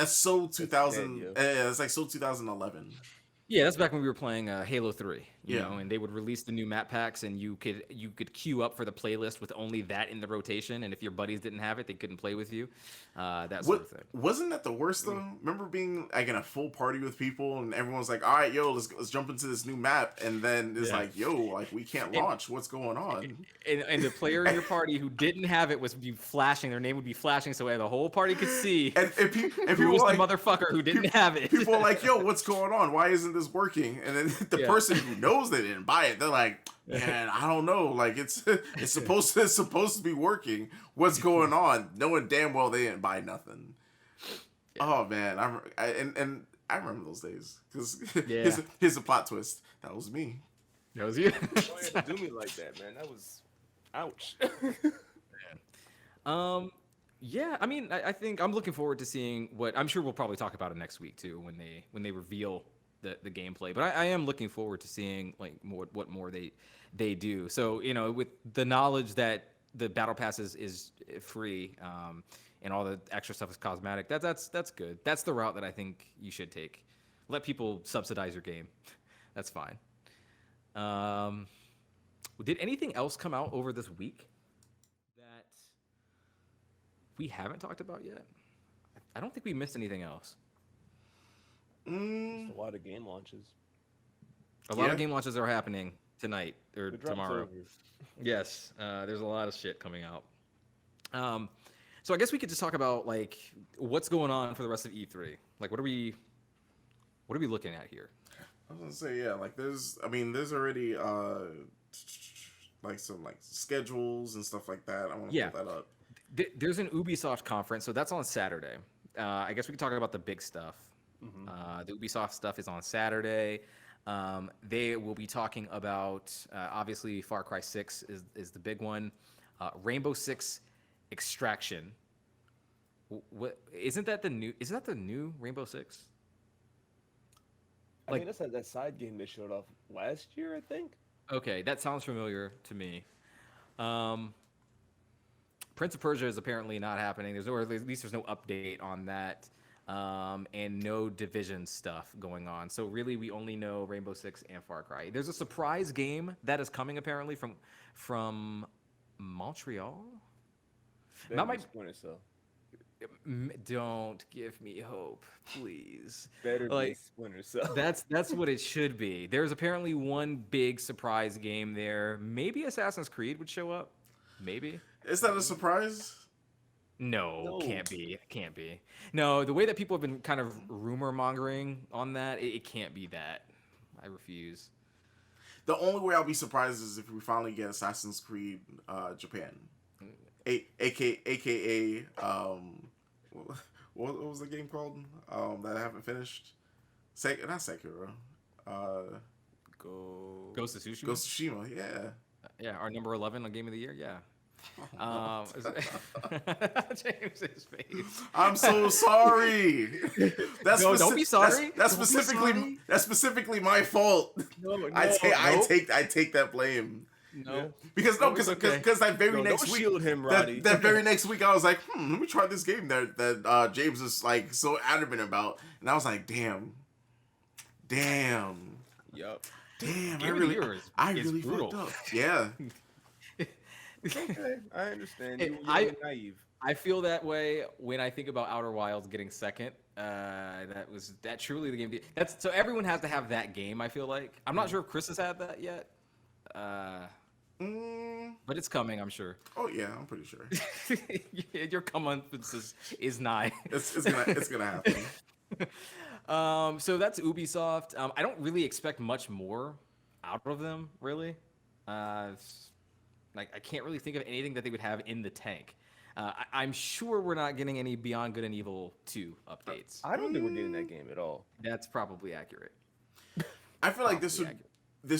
so 2000. It's like so 2011. Yeah, that's back when we were playing Halo 3, you know, and they would release the new map packs, and you could queue up for the playlist with only that in the rotation, and if your buddies didn't have it, they couldn't play with you. That sort of thing. Wasn't that the worst though? Remember being like in a full party with people, and everyone's like, "All right, yo, let's jump into this new map," and then it's like, "Yo, like we can't launch. What's going on?" And the player in your party who didn't have it would be flashing. Their name would be flashing, so the whole party could see. And who was the motherfucker who didn't have it? People are like, "Yo, what's going on? Why isn't this working?" And then the person who knows they didn't buy it, they're like, "Man, I don't know. Like it's supposed to be working. What's going on?" Knowing damn well they didn't buy nothing. Oh man, I remember those days because here's a plot twist. That was me. That was you. Why you had to do me like that, man? That was, ouch. Yeah, I mean, I think I'm looking forward to seeing what I'm sure we'll probably talk about it next week too when they reveal the gameplay. But I am looking forward to seeing like what more they do. So with the knowledge that the battle pass is free, and all the extra stuff is cosmetic, that's good. That's the route that I think you should take. Let people subsidize your game. That's fine. Did anything else come out over this week that we haven't talked about yet? I don't think we missed anything else. Just a lot of game launches. A lot of game launches are happening tonight or tomorrow. Yes, there's a lot of shit coming out. So I guess we could just talk about like what's going on for the rest of E3. Like what are we looking at here? I was gonna say like there's already like some like schedules and stuff like that. I want to pull that up. There's an Ubisoft conference, so that's on Saturday. I guess we can talk about the big stuff. Mm-hmm. The Ubisoft stuff is on Saturday. They will be talking about obviously Far Cry 6 is the big one. Rainbow Six Extraction. What isn't that the new? Isn't that the new Rainbow Six? I Like, think that's that side game they showed off last year, I think. okay, that sounds familiar to me. Um, Prince of Persia is apparently not happening. There's no, or at least there's no update on that, and no Division stuff going on. So really, we only know Rainbow Six and Far Cry. There's a surprise game that is coming apparently from Montreal. Better Not be my. Splinter Cell. Don't give me hope, please. Better be Like Splinter Cell. that's what it should be. There's apparently one big surprise game there. Maybe Assassin's Creed would show up. Maybe. Is that a surprise? No, No. can't be. Can't be. No, the way that people have been kind of rumor mongering on that, it can't be that. I refuse. The only way I'll be surprised is if we finally get Assassin's Creed Japan. AKA what was the game called that I haven't finished? Not Sekiro. Ghost of Tsushima. Ghost of Tsushima. Yeah. Yeah, our number 11 on Game of the Year. Yeah. James's face. I'm so sorry. That's No, don't be sorry. That's Don't be specifically sorry. that's specifically my fault. No, I no. take that blame. No. Because No, it's okay. that very No, next don't week, shield him, Roddy. that very next week, I was like, let me try this game that James is like so adamant about, and I was like, damn, Yup. damn, Game of the Year is really brutal. fucked up. Yeah, Okay, I understand. Hey, You're I- naive. I feel that way when I think about Outer Wilds getting second. That truly the game. That's so everyone has to have that game. I feel like I'm not sure if Chris has had that yet, but it's coming. I'm sure. oh yeah, I'm pretty sure Your comeuppance is nigh. it's gonna happen. So that's Ubisoft. I don't really expect much more out of them, really. Like I can't really think of anything that they would have in the tank. I'm sure we're not getting any Beyond Good and Evil 2 updates. I don't think we're getting that game at all. That's probably accurate. I feel like this Probably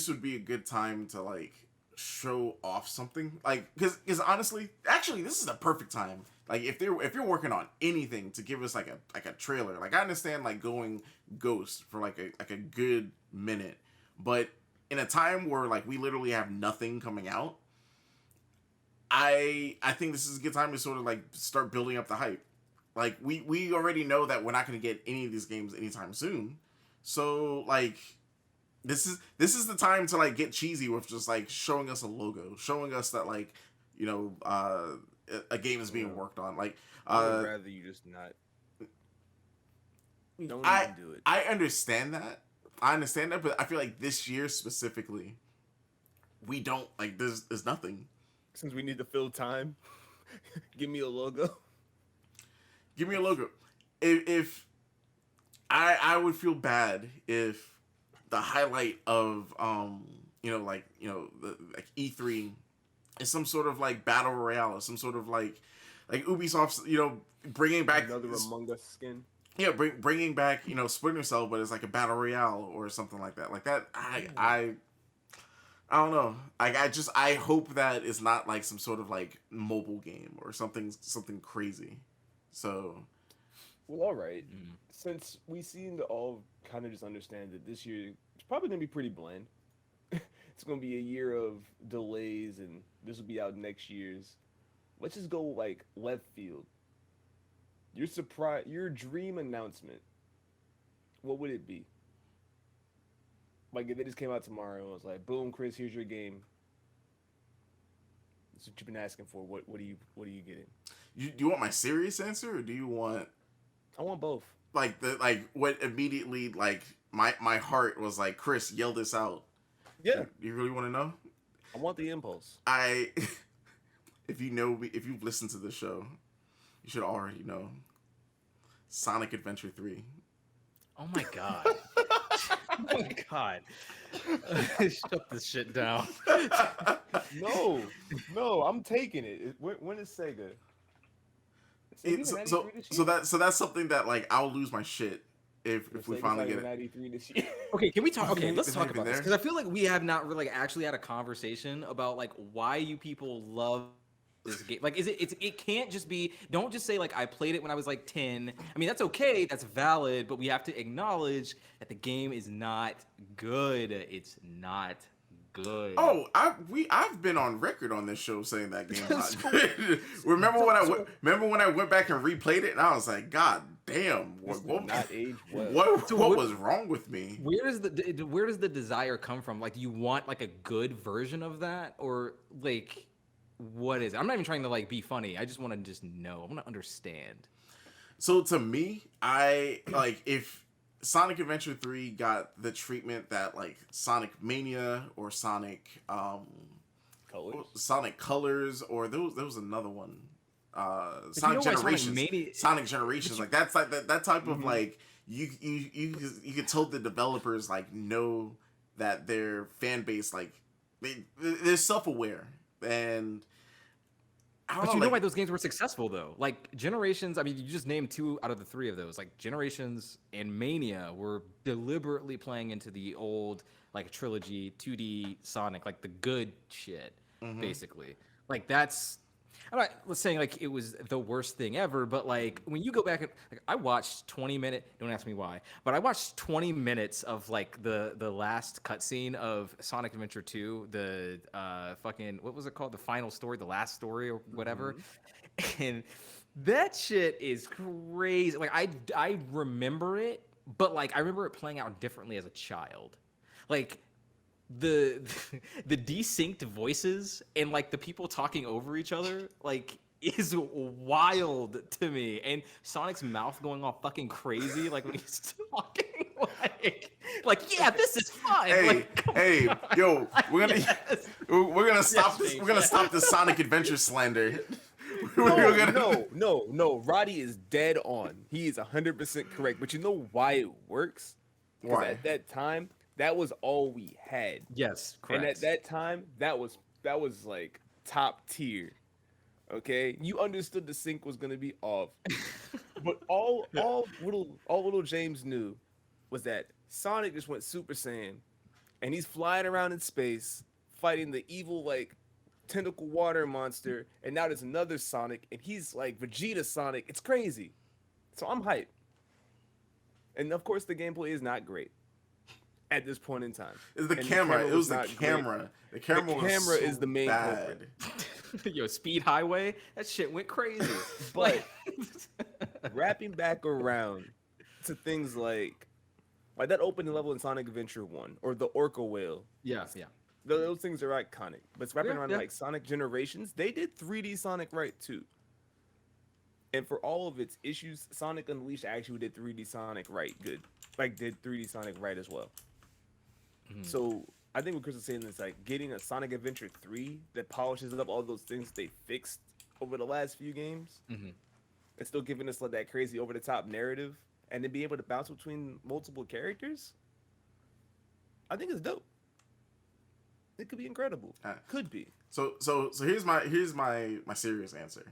would be a good time to like show off something, like because honestly, actually, this is the perfect time. Like if you're working on anything to give us like a trailer. Like I understand like going Ghost for like a good minute, but in a time where like we literally have nothing coming out, I think this is a good time to sort of like start building up the hype. Like we already know that we're not going to get any of these games anytime soon, so like. This is the time to like get cheesy with just like showing us a logo, showing us that like, you know, a game is being worked on. Like, I would rather you just not. Don't even do it. I understand that. But I feel like this year specifically, we don't like. There's nothing. Since we need to fill time, give me a logo. Give me a logo. If I would feel bad if the highlight of like E3 is some sort of like battle royale or some sort of like Ubisoft's bringing back Another Among Us skin. yeah bringing back Splinter Cell, but it's like a battle royale or something like that. Like that I don't know. I hope that it's not like some sort of like mobile game or something crazy. So Well, all right. Since we seem to all kind of just understand that this year it's probably going to be pretty bland. It's going to be a year of delays, and this will be out next year's. Let's just go like left field. Your dream announcement. What would it be? Like if it just came out tomorrow and was like, "Boom, Chris, here's your game." That's what you've been asking for. What are you getting? do you want my serious answer, or do you want I want both. like what immediately like my heart was like, Chris, yell this out. Yeah, You really want to know? I want the impulse. If you've listened to the show, you should already know. Sonic Adventure 3. Oh my god. Oh my god. Shut this shit down. No, I'm taking it. When is Sega? Is Sega in So '93 this year? that's something that like I'll lose my shit If we Sega's finally not get even it. at E3 this year. Okay, can we talk? Okay, let's Is it talk even about this there? because I feel like we have not really actually had a conversation about like why you people love this game. Like, it can't just be. Don't just say like I played it when I was like 10. I mean, that's okay, that's valid, but we have to acknowledge that the game is not good. It's not good. Oh, I've been on record on this show saying that game's not So- good. Remember when I went back and replayed it and I was like, God damn, This did not age well. what was wrong with me? Where does the desire come from? Like, do you want like a good version of that, or like what is it? I'm not even trying to like be funny. I just want to just know. I want to understand. So to me, I like if Sonic Adventure 3 got the treatment that like Sonic Mania or Colors. Sonic Colors, or there was another one. But Sonic you know why Generations. Sonic Generations, like that's like that type of like you could tell the developers like know that their fan base like they're self aware, and I don't But know, you know like, why those games were successful though? Like Generations, I mean, you just named 2 out of the 3 of those. Like Generations and Mania were deliberately playing into the old like trilogy 2D Sonic, like the good shit, basically. Like I'm not saying like it was the worst thing ever, but like when you go back and like I watched 20 minutes, don't ask me why, but I watched 20 minutes of like the last cutscene of Sonic Adventure 2, the fucking what was it called? The final story, the last story or whatever. And that shit is crazy. Like I remember it, but like I remember it playing out differently as a child. Like the the desynced voices and like the people talking over each other like is wild to me, and Sonic's mouth going all fucking crazy like when he's talking like yeah, this is fun. hey, Like, come hey, on. yo, we're gonna Yes. we're gonna stop Yes, this. James. We're gonna stop this Sonic Adventure slander. No. Roddy is dead on. He is 100% correct. But you know why it works? Because Why? at that time, that was all we had. Yes, correct. And at that time, that was like top tier. Okay, you understood the sync was gonna be off, but all little James knew was that Sonic just went Super Saiyan, and he's flying around in space fighting the evil like tentacle water monster, and now there's another Sonic, and he's like Vegeta Sonic. It's crazy, so I'm hyped. And of course, the gameplay is not great at this point in time. It's the And camera. It was the not great. camera. The camera. The was camera so is the main bad. culprit. Yo, Speed Highway, that shit went crazy. But wrapping back around to things like that opening level in Sonic Adventure 1 or the Orca Whale. yeah. Those things are iconic. But it's wrapping Yeah, around yeah. like Sonic Generations, they did 3D Sonic right too. And for all of its issues, Sonic Unleashed actually did 3D Sonic right good. Like did 3D Sonic right as well. So I think what Chris is saying is like getting a Sonic Adventure 3 that polishes up all those things they fixed over the last few games, and still giving us like that crazy over the top narrative, and then be able to bounce between multiple characters. I think it's dope. It could be incredible. Could be. So here's my serious answer,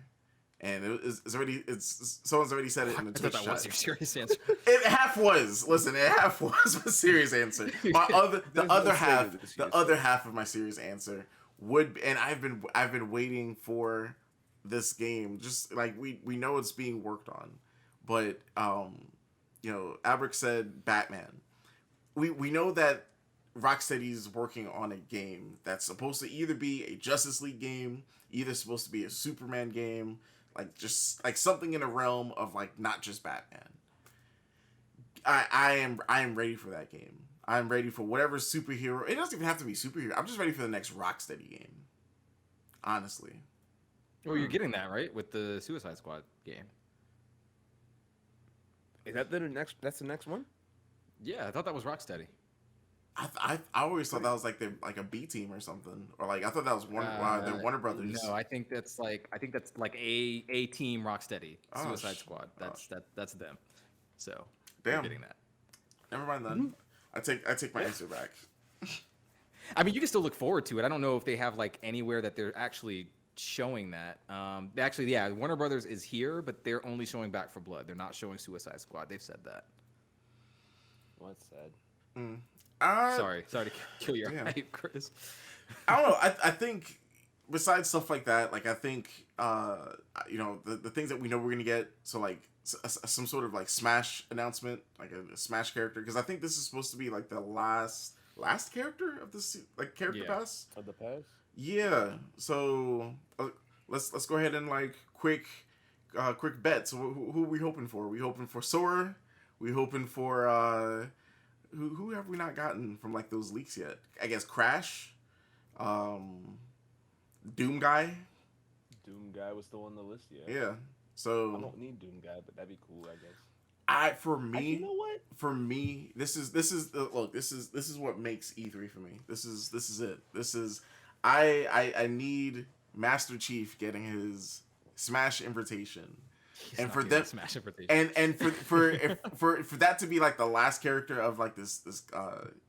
and someone's already said it in the I thought Twitch that chat. was your serious answer. It half was. Listen, it half was my serious answer. The There's other no half, slander this the year, other half of my serious answer would, and I've been waiting for this game. Just like we know it's being worked on, but Albrecht said Batman. We know that Rocksteady's working on a game that's supposed to either be a Justice League game, either supposed to be a Superman game, like just like something in the realm of like not just Batman. I am ready for that game. I'm ready for whatever superhero. It doesn't even have to be superhero. I'm just ready for the next Rocksteady game. Honestly. Well, you're getting that right with the Suicide Squad game. Is that the next? That's the next one. Yeah, I thought that was Rocksteady. I always thought that was like a B team or something, or like I thought that was the Warner Brothers. No, I think that's like a team Rocksteady Suicide Squad. That's them. So Damn. you're getting that. Never mind then. I take my answer back. I mean, you can still look forward to it. I don't know if they have like anywhere that they're actually showing that. Actually, yeah, Warner Brothers is here, but they're only showing Back for Blood. They're not showing Suicide Squad. They've said that. Well, that's sad. Mm. Uh, Sorry to kill your yeah. hype, Chris. I don't know. I think besides stuff like that, like I think the things that we know we're gonna get. So like some sort of like Smash announcement, like a Smash character, because I think this is supposed to be like the last character of this like character Yeah. pass. Of the past. Yeah. So let's go ahead and like quick bets. Who are we hoping for? We hoping for Sora? We hoping for who have we not gotten from like those leaks yet? I guess Crash, um, Doom Guy. Doom guy was still on the list. Yeah. Yeah. I So don't need Doom guy, but that'd be cool. I guess. for Actually, you me, know what? this is look, this is what makes E3 for me. This is it. This is I need Master Chief getting his Smash invitation. He's And not for getting them, Smash invitation. and for that to be like the last character of like this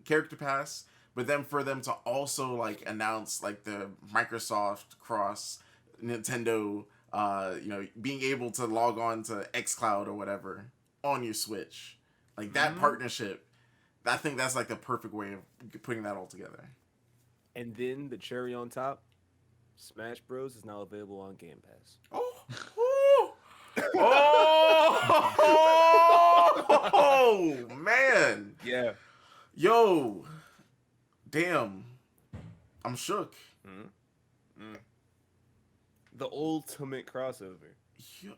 character pass, but then for them to also like announce like the Microsoft cross Nintendo, being able to log on to XCloud or whatever on your Switch, like that partnership, I think that's like the perfect way of putting that all together. And then the cherry on top, Smash Bros is now available on Game Pass. Oh, oh, oh, man. Yeah. Yo, damn, I'm shook. The ultimate crossover. Yo.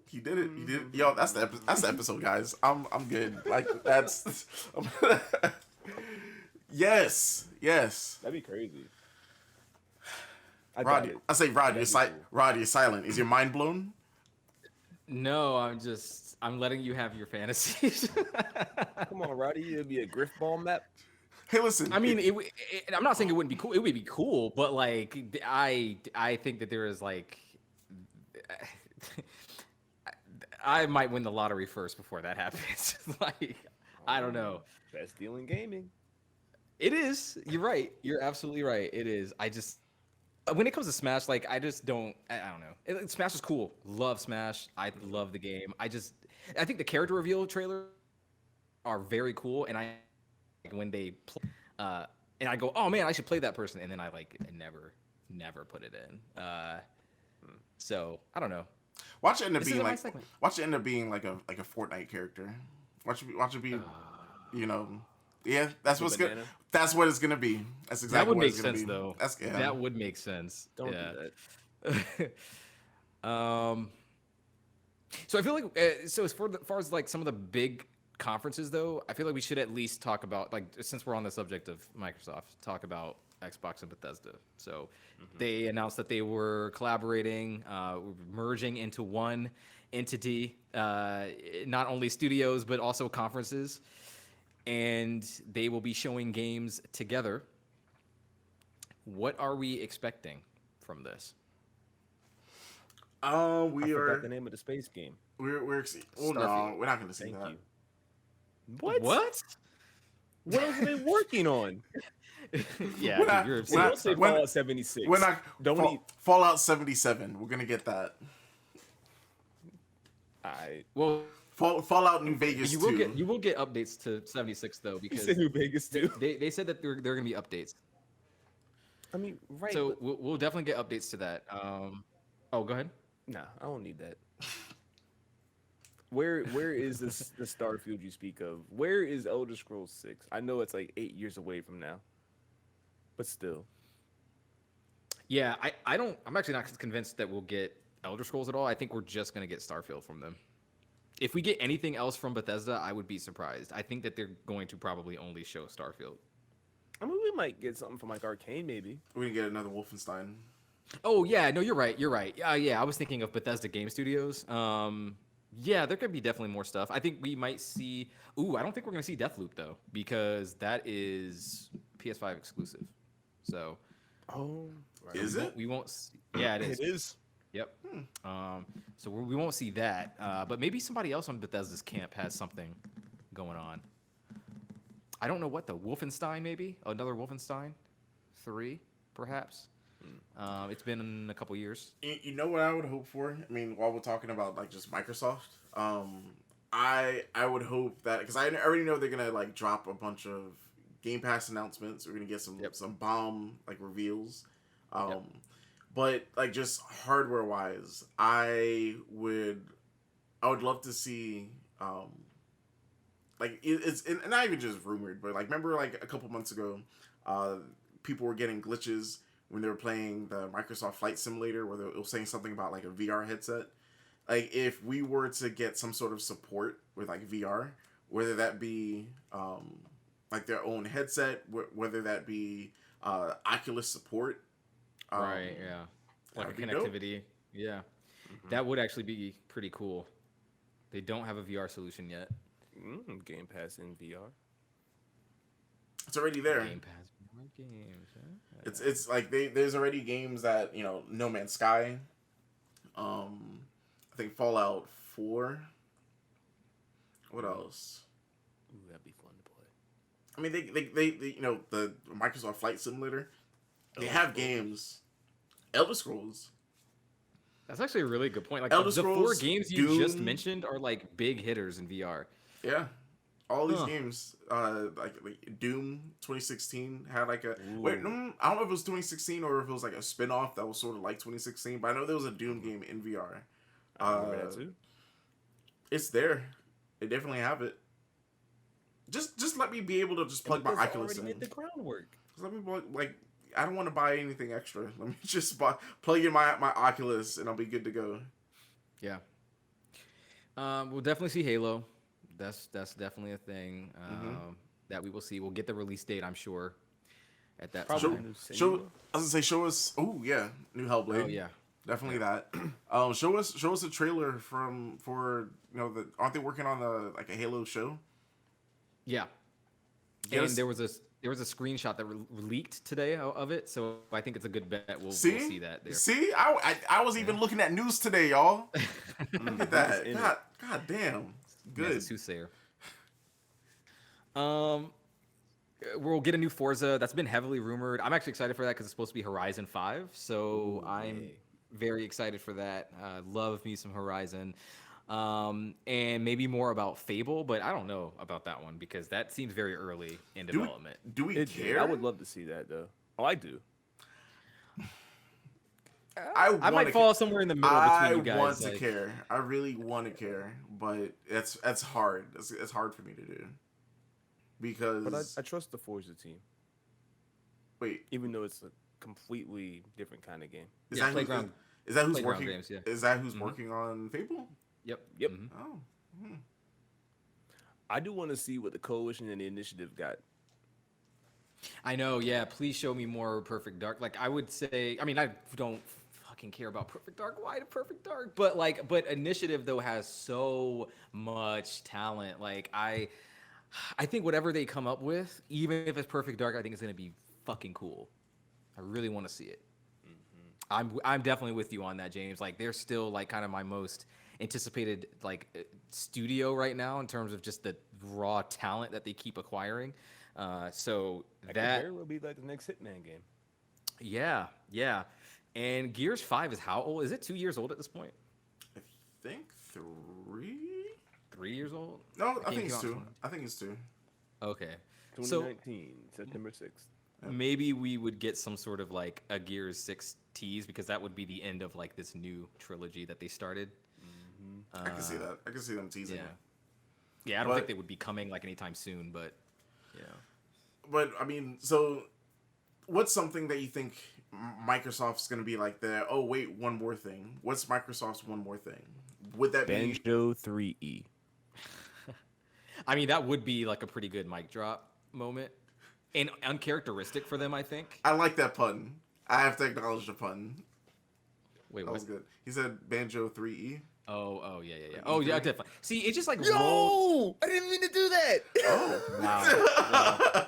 He did it. He did it. Yo, that's the episode, guys. I'm good. Like that's yes. That'd be crazy. I doubt Rod, it. I say Rod, you're That'd be cool. Rod, you're silent. Is your mind blown? No, I'm letting you have your fantasies. Come on, Roddy. It'd be a Griff Ball map. Hey, listen. I mean, I'm not saying it wouldn't be cool. It would be cool, but like I think that there is like I might win the lottery first before that happens. Like I don't know. Best deal in gaming. It is. You're right. You're absolutely right. It is. I just when it comes to Smash, like I just don't. I don't know. Smash is cool. Love Smash. I love the game. I think the character reveal trailer are very cool, and I when they play, and I go, oh man, I should play that person, and then I like never put it in. So I don't know. Watch it end up This being isn't my like segment. watch it end up being like a Fortnite character. Watch it be, yeah. That's what's good. banana? That's what it's gonna be. That's exactly That would what make it's gonna sense, be. though. That's yeah. That would make sense. Don't yeah. do that. So I feel like so as far as like some of the big conferences though, I feel like we should at least talk about like since we're on the subject of Microsoft, talk about Xbox and Bethesda. So they announced that they were collaborating, merging into one entity, not only studios but also conferences, and they will be showing games together. What are we expecting from this? We I are. forgot the name of the space game. We're. Oh no, Starfield. we're not gonna see Thank that. you. What? What? What else are they working on? Yeah, We're not- dude, you're we're Don't not- say when- Fallout 76. We're not. Don't eat. Fallout 77. We're gonna get that. I. well. Fallout New Vegas You 2. will get updates to 76 though You because said New Vegas too. they said that there are going to be updates. I mean, right. So but- we'll definitely get updates to that. Oh, go ahead. Nah, I don't need that. Where is this the Starfield you speak of? Where is Elder Scrolls 6? I know it's like 8 years away from now. But still. Yeah, I'm actually not convinced that we'll get Elder Scrolls at all. I think we're just going to get Starfield from them. If we get anything else from Bethesda, I would be surprised. I think that they're going to probably only show Starfield. I mean, we might get something from like Arcane maybe. We're gonna get another Wolfenstein. Oh yeah, no, you're right. You're right. Yeah, I was thinking of Bethesda Game Studios. Yeah, there could be definitely more stuff. I think we might see. Ooh, I don't think we're gonna see Deathloop though, because that is PS5 exclusive. So Oh, right. Is it? we won't. Yeah, it is. It is. Yep. So we won't see that, but maybe somebody else on Bethesda's camp has something going on. I don't know what though. Wolfenstein maybe another Wolfenstein 3 perhaps. It's been a couple years. You know what I would hope for? I mean, while we're talking about like just Microsoft, I would hope that because I already know they're gonna like drop a bunch of Game Pass announcements. We're gonna get some bomb like reveals. Yep. But like just hardware wise, I would love to see like it's and not even just rumored, but like remember like a couple months ago, uh, people were getting glitches when they were playing the Microsoft Flight Simulator, where it was saying something about like a VR headset. Like if we were to get some sort of support with like VR, whether that be like their own headset, whether that be Oculus support, Right. Yeah. Like a that'd be dope. connectivity. Yeah. That would actually be pretty cool. They don't have a VR solution yet. Game Pass in VR. It's already there. Game Pass VR games. Huh? It's like there's already games that No Man's Sky, I think Fallout 4. What else? Ooh, that'd be fun to play. I mean, they the Microsoft Flight Simulator. They have games. Elder Scrolls. That's actually a really good point. Like Elder the four Scrolls, games you just Doom. mentioned are like big hitters in VR. Yeah, all these Huh. games. Like Doom 2016 had like a wait. Ooh. No, I don't know if it was 2016 or if it was like a spin-off that was sort of like 2016. But I know there was a Doom game in VR. I remember that too. It's there. They definitely have it. Just let me be able to just plug my Oculus in. Already did the groundwork. Just let me like. I don't want to buy anything extra. Let me just plug in my Oculus and I'll be good to go. Yeah. We'll definitely see Halo. That's definitely a thing that we will see. We'll get the release date, I'm sure, at that Probably. time. Show. I was gonna say, show us. Oh yeah, new Hellblade. Oh yeah. Definitely that. Show us a trailer for aren't they working on like a Halo show? Yeah. Give And us- there was a screenshot that leaked today of it, so I think it's a good bet. We'll See, see that there. See, I was even looking at news today, y'all. Look at that. in God damn. Yeah, Good. it's a soothsayer. We'll get a new Forza that's been heavily rumored. I'm actually excited for that because it's supposed to be Horizon 5, so I'm yay. very excited for that. Love me some Horizon. And maybe more about Fable, but I don't know about that one because that seems very early in development. Do we care? I would love to see that though. Oh, I do. I might fall somewhere in the middle between you guys. I want to like- care. I really want to care, but it's hard. It's hard for me to do because But I trust the Forza team, wait, even though it's a completely different kind of game. is Yeah, that Playground- is that who's Playground working? games, yeah. Is that who's working on Fable? Yep. Yep. Mhm. Oh, I do want to see what the coalition and the initiative got. I know, yeah. Please show me more Perfect Dark. Like I would say, I mean, I don't fucking care about Perfect Dark. Why the Perfect Dark? But Initiative though has so much talent. Like I think whatever they come up with, even if it's Perfect Dark, I think it's gonna be fucking cool. I really want to see it. I'm definitely with you on that, James. Like they're still like kind of my most anticipated like studio right now in terms of just the raw talent that they keep acquiring. So That could that very well be like the next Hitman game. yeah. And Gears 5 is how old? Is it 2 years old at this point? I think 3. 3 years old? No, I It think came it's out 2. from- I think it's 2. Okay. So 2019, September 6th. maybe we would get some sort of like a Gears 6 tease because that would be the end of like this new trilogy that they started. I can see that. I can see them teasing Yeah. it. Yeah, I don't But- think they would be coming like anytime soon, but yeah. But I mean, so what's something that you think Microsoft's gonna be like? Oh wait, one more thing. What's Microsoft's one more thing? Would that be? Banjo 3E. I mean, that would be like a pretty good mic drop moment. And uncharacteristic for them, I think. I like that pun. I have to acknowledge the pun. Wait, That what? was good. He said Banjo 3E. Oh, yeah. Like Oh, yeah, E3? definitely. See, it just like rolled. I didn't mean to do that. Oh.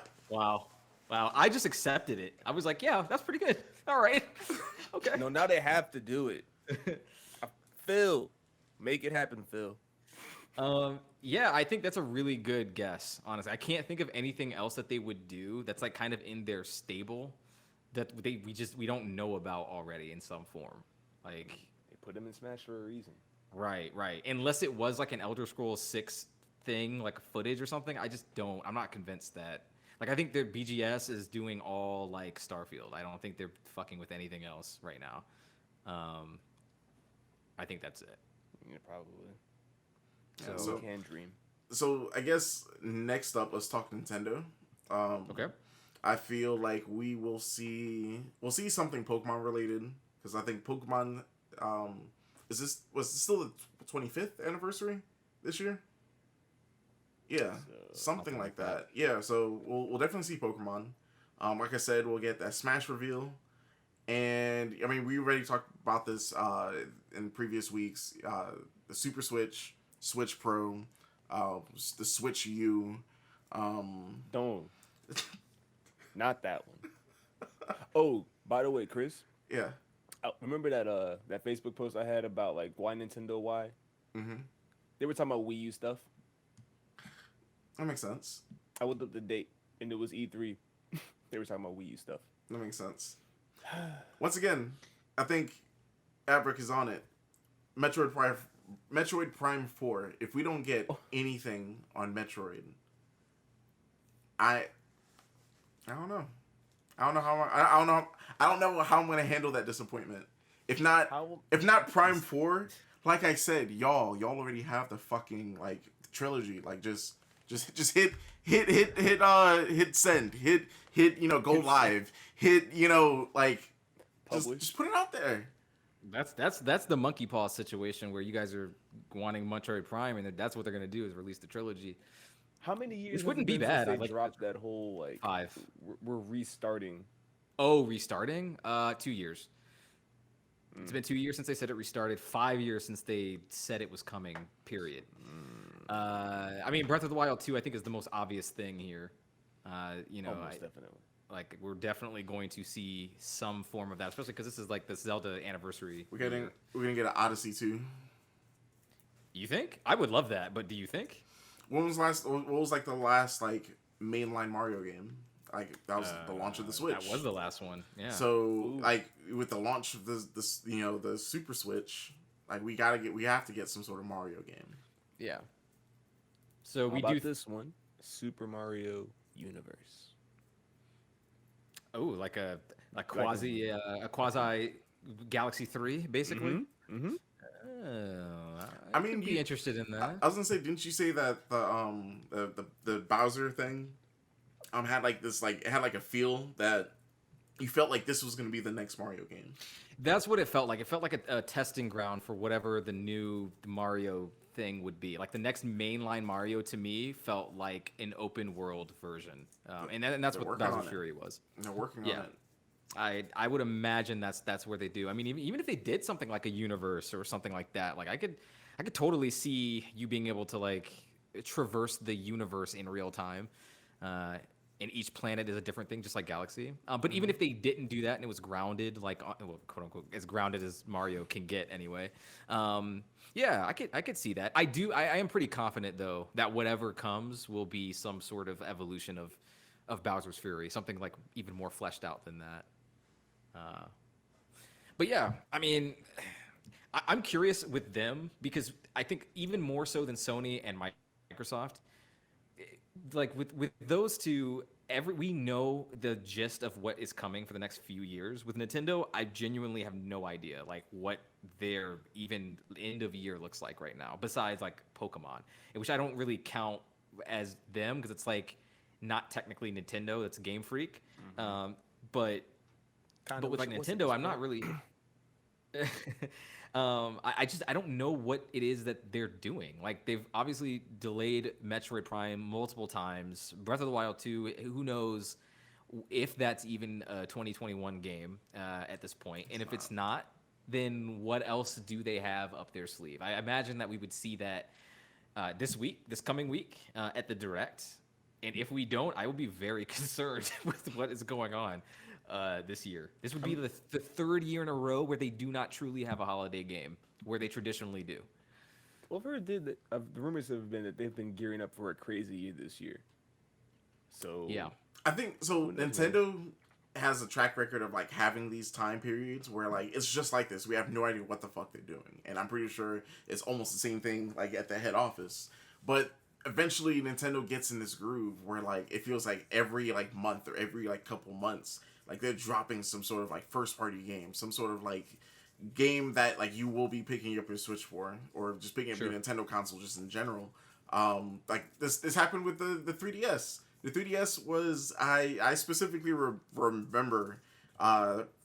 Wow. I just accepted it. I was like, yeah, that's pretty good. All right. Okay. No, now they have to do it. Phil, make it happen, Phil. Yeah, I think that's a really good guess, honestly. I can't think of anything else that they would do that's like kind of in their stable that we don't know about already in some form. Like, They put him in Smash for a reason. right. Unless it was like an Elder Scrolls 6 thing, like footage or something, I'm not convinced that. Like, I think their BGS is doing all like Starfield. I don't think they're fucking with anything else right now. I think that's it. Yeah, probably. Yeah, So so we can dream. so I guess next up, let's talk Nintendo. Okay. I feel like we'll see something Pokemon related because I think Pokemon was this still the 25th anniversary this year? Yeah, something like that. Yeah, so we'll definitely see Pokemon. Like I said, we'll get that Smash reveal, and I mean we already talked about this in previous weeks. The Super Switch, Switch Pro, the Switch U. Don't. Not that one. Oh, by the way, Chris, Yeah. remember that Facebook post I had about like why Nintendo why? Mm-hmm. They were talking about Wii U stuff. That makes sense. I looked up the date and it was E3. They were talking about Wii U stuff. That makes sense. Once again, I think Abrick is on it. Metroid Prime 4. If we don't get anything on Metroid, I don't know. I don't know how I don't know how I'm gonna handle that disappointment. If not Prime 4, like I said, y'all already have the fucking like trilogy. Like just hit send, hit go live, hit like just put it out there. That's the monkey paw situation where you guys are wanting Metroid Prime, and that's what they're gonna do is release the trilogy. How many years? Which wouldn't has it be been bad. since I they like dropped that whole like 5. We're restarting. Oh, restarting? 2 years. It's been 2 years since they said it restarted. 5 years since they said it was coming. Period. I mean, Breath of the Wild 2, I think, is the most obvious thing here. Almost definitely. Like we're definitely going to see some form of that, especially because this is like the Zelda anniversary. We're gonna get an Odyssey too. You think? I would love that, but do you think? What was like the last like mainline Mario game? Like that was the launch of the Switch. That was the last one. Yeah. So like with the launch of this the Super Switch, like we have to get some sort of Mario game. Yeah. So How we about do this one, Super Mario Universe. Oh, like a quasi Galaxy 3, basically. Mm-hmm. I mean, could be interested in that. I was gonna say, didn't you say that the Bowser thing had like this like it had like a feel that you felt like this was gonna be the next Mario game? That's what it felt like. It felt like a testing ground for whatever the new Mario thing would be. Like the next mainline Mario to me felt like an open world version, and that's what Bowser's Fury was. And they're working on it. I would imagine that's where they do. I mean, even if they did something like a universe or something like that, like I could totally see you being able to like traverse the universe in real time. And each planet is a different thing, just like Galaxy. But even if they didn't do that and it was grounded, like well, quote unquote, as grounded as Mario can get anyway. Yeah, I could see that. I am pretty confident though that whatever comes will be some sort of evolution of Bowser's Fury, something like even more fleshed out than that. But yeah, I mean, I'm curious with them because I think even more so than Sony and Microsoft, like with those two, we know the gist of what is coming for the next few years. With Nintendo, I genuinely have no idea like what their even end of year looks like right now, besides like Pokemon, which I don't really count as them because it's like not technically Nintendo, it's Game Freak. But with like Nintendo, I'm not really. I don't know what it is that they're doing. Like they've obviously delayed Metroid Prime multiple times. Breath of the Wild 2, who knows if that's even a 2021 game at this point. And if it's not, then what else do they have up their sleeve? I imagine that we would see that this coming week at the Direct. And if we don't, I will be very concerned with what is going on this year. This would be the third year in a row where they do not truly have a holiday game, where they traditionally do. Well, I've heard the rumors have been that they've been gearing up for a crazy year this year. So yeah, I think so. Nintendo, has a track record of like having these time periods where like it's just like this. We have no idea what the fuck they're doing, and I'm pretty sure it's almost the same thing like at the head office. But eventually, Nintendo gets in this groove where like it feels like every like month or every like couple months, like they're dropping some sort of like first party game, some sort of like game that like you will be picking up your Switch for, or just picking up Sure. your Nintendo console just in general. Like this happened with the 3DS. The 3DS was I specifically remember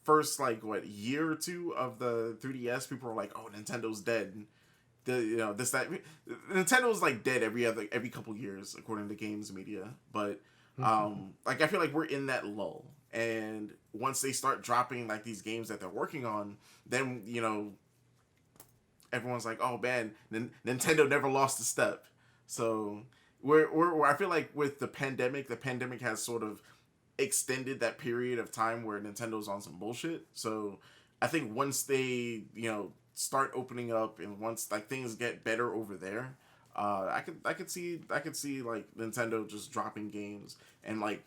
first like what year or two of the 3DS, people were like, oh, Nintendo's dead. The this that Nintendo's like dead every couple years according to games media, but like I feel like we're in that lull, and once they start dropping like these games that they're working on, then everyone's like, oh man, Nintendo never lost a step. So we're I feel like with the pandemic has sort of extended that period of time where Nintendo's on some bullshit. So I think once they start opening up, and once like things get better over there, I could see like Nintendo just dropping games. And like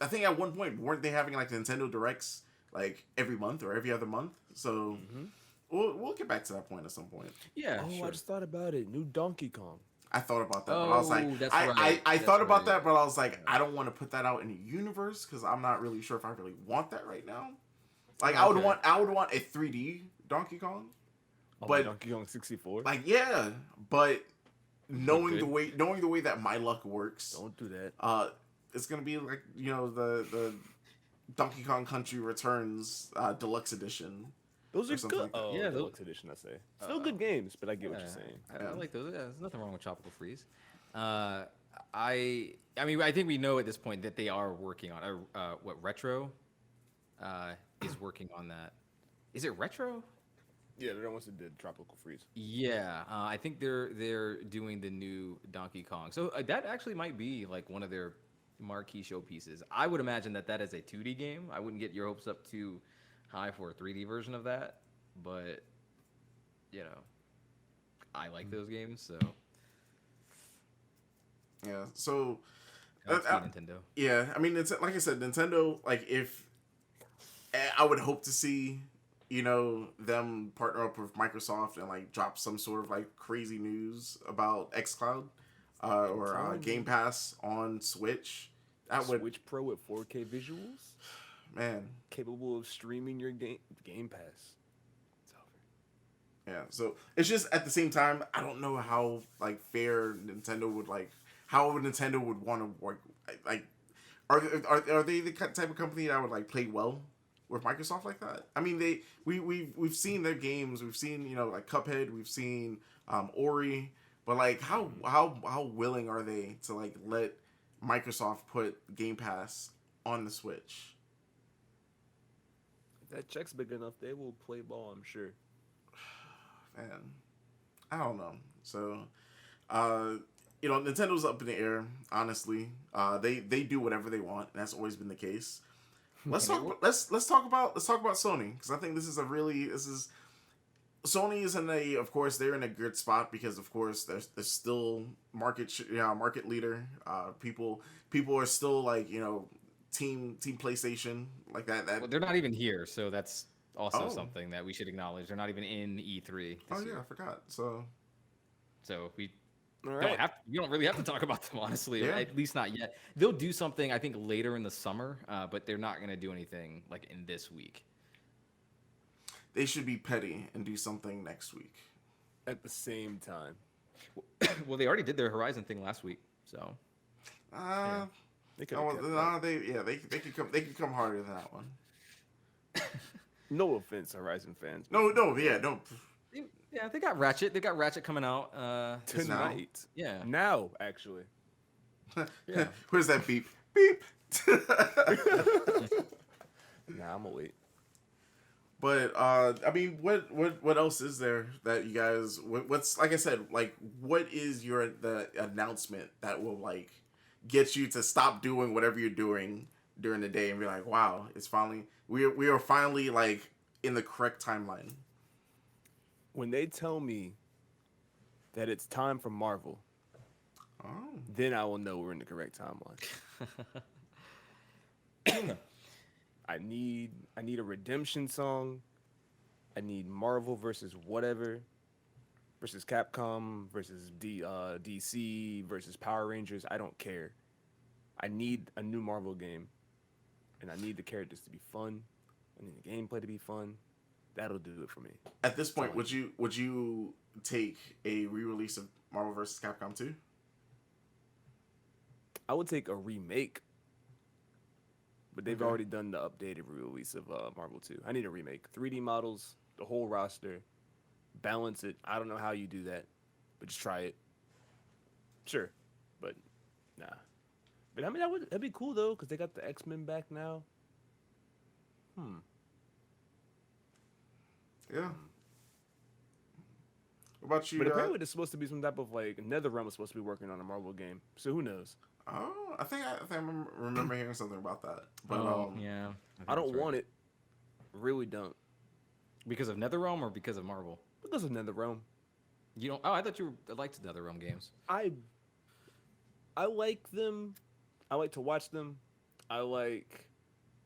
I think at one point, weren't they having like Nintendo Directs like every month or every other month? So we'll get back to that point at some point. Yeah, Oh, sure. I just thought about it. New Donkey Kong. I thought about that, but I was like, Oh, that's I right. I That's thought about right. that, but I was like, I don't want to put that out in the universe because I'm not really sure if I really want that right now. Like Okay. I would want a 3D Donkey Kong, Oh, but Donkey Kong 64. like yeah, but knowing Okay. the way that my luck works, Don't do that. it's gonna be like the Donkey Kong Country Returns Deluxe Edition. Those or are something good. like that. Oh, Yeah, deluxe edition, I say. Still good games, but I get what you're Yeah, saying. I Yeah. like those. Yeah, there's nothing wrong with Tropical Freeze. I mean, I think we know at this point that they are working on what Retro is working on that. Is it Retro? Yeah, they're the ones that did Tropical Freeze. Yeah, I think they're doing the new Donkey Kong. So that actually might be like one of their marquee showpieces. I would imagine that is a 2D game. I wouldn't get your hopes up too high for a 3D version of that, but I like those games, so Yeah. So Godspeed, Nintendo. yeah, I mean, it's like I said, Nintendo. Like if I would hope to see them partner up with Microsoft and like drop some sort of like crazy news about XCloud or Game Pass on Switch. That would, Switch Pro with 4K visuals, man. capable of streaming your Game Pass. It's over. Yeah. So it's just at the same time, I don't know how like fair Nintendo would like how Nintendo would want to work. Like, are they the type of company that would like play well with Microsoft like that? I mean, we've seen their games. We've seen like Cuphead. We've seen Ori. But like, how willing are they to like let Microsoft put Game Pass on the Switch? If that check's big enough, they will play ball, I'm sure. Man, I don't know. So, Nintendo's up in the air. Honestly, they do whatever they want, and that's always been the case. Let's talk about Sony, because I think Sony is of course they're in a good spot because of course they're still market leader. People are still like team PlayStation like that. Well, they're not even here, so that's also Oh. something that we should acknowledge. They're not even in E3 Oh this yeah, year. I forgot. So So we All right. you don't really have to talk about them, honestly. Yeah. At least not yet. They'll do something, I think, later in the summer, but they're not going to do anything like in this week. they should be petty and do something next week. At the same time. Well, they already did their Horizon thing last week, so They could They could come harder than that one. No offense, Horizon fans. No, no. yeah, they got Ratchet. They got Ratchet coming out this now. Tonight. Yeah. Now, actually. Yeah. Where's that beep? Beep. Nah, I'm gonna wait. But I mean, what else is there that you guys? What's like I said, like what is the announcement that will like get you to stop doing whatever you're doing during the day and be like, wow, it's finally we are finally like in the correct timeline. When they tell me that it's time for Marvel, Oh, then I will know we're in the correct timeline. I need a redemption song. I need Marvel versus whatever versus Capcom versus DC versus Power Rangers. I don't care. I need a new Marvel game, and I need the characters to be fun. I need the gameplay to be fun. That'll do it for me. At this That's all point, I would need. you take a re-release of Marvel vs. Capcom 2? I would take a remake, but they've Okay. already done the updated release of Marvel 2. I need a remake. 3D models, the whole roster, balance it. I don't know how you do that, but just try it. Sure, but nah. But I mean, that'd be cool though, because they got the X-Men back now. Hmm. Yeah. What about But you? apparently, there's supposed to be some type of like NetherRealm is supposed to be working on a Marvel game. So who knows? Oh, I think I remember hearing something about that. But Oh yeah, I I think don't that's right. want it. Really don't. Because of NetherRealm or because of Marvel? Because of NetherRealm. You don't. Oh, I thought you liked NetherRealm games. I I like them. I like to watch them. I like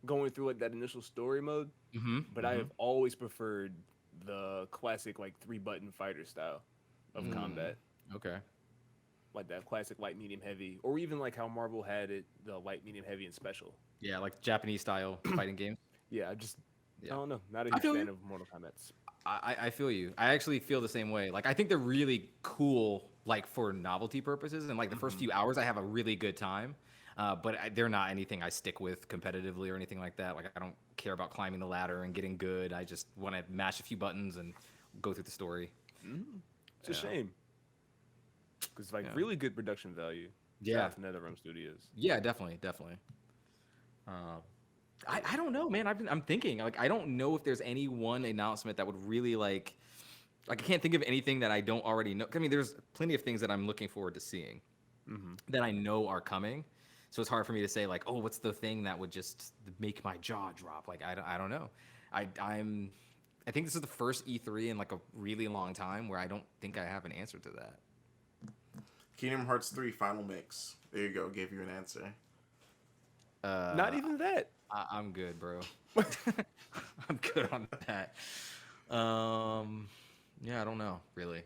going through like that initial story mode. Mm-hmm. But I have always preferred the classic like 3 button fighter style of combat. Okay. Like that classic light, medium, heavy, or even like how Marvel had it, the light, medium, heavy, and special. Yeah, like Japanese style fighting games. Yeah, I Yeah. don't know, not a I huge feel fan you. of Mortal Kombat. I feel you. I actually feel the same way. Like I think they're really cool, like for novelty purposes, and like the first few hours, I have a really good time. But they're not anything I stick with competitively or anything like that. Like I don't care about climbing the ladder and getting good. I just want to mash a few buttons and go through the story. It's a shame because like Yeah. really good production value. Yeah. Shout out to NetherRealm Studios. Yeah, definitely, definitely. I don't know, man. I'm thinking like I don't know if there's any one announcement that would really like I can't think of anything that I don't already know. I mean, there's plenty of things that I'm looking forward to seeing that I know are coming. So it's hard for me to say like, oh, what's the thing that would just make my jaw drop? Like I don't know. I think this is the first E3 in like a really long time where I don't think I have an answer to that. Kingdom Hearts 3 Final Mix. There you go. Gave you an answer. Not even that. I'm good, bro. I'm good on that. Yeah, I don't know, really.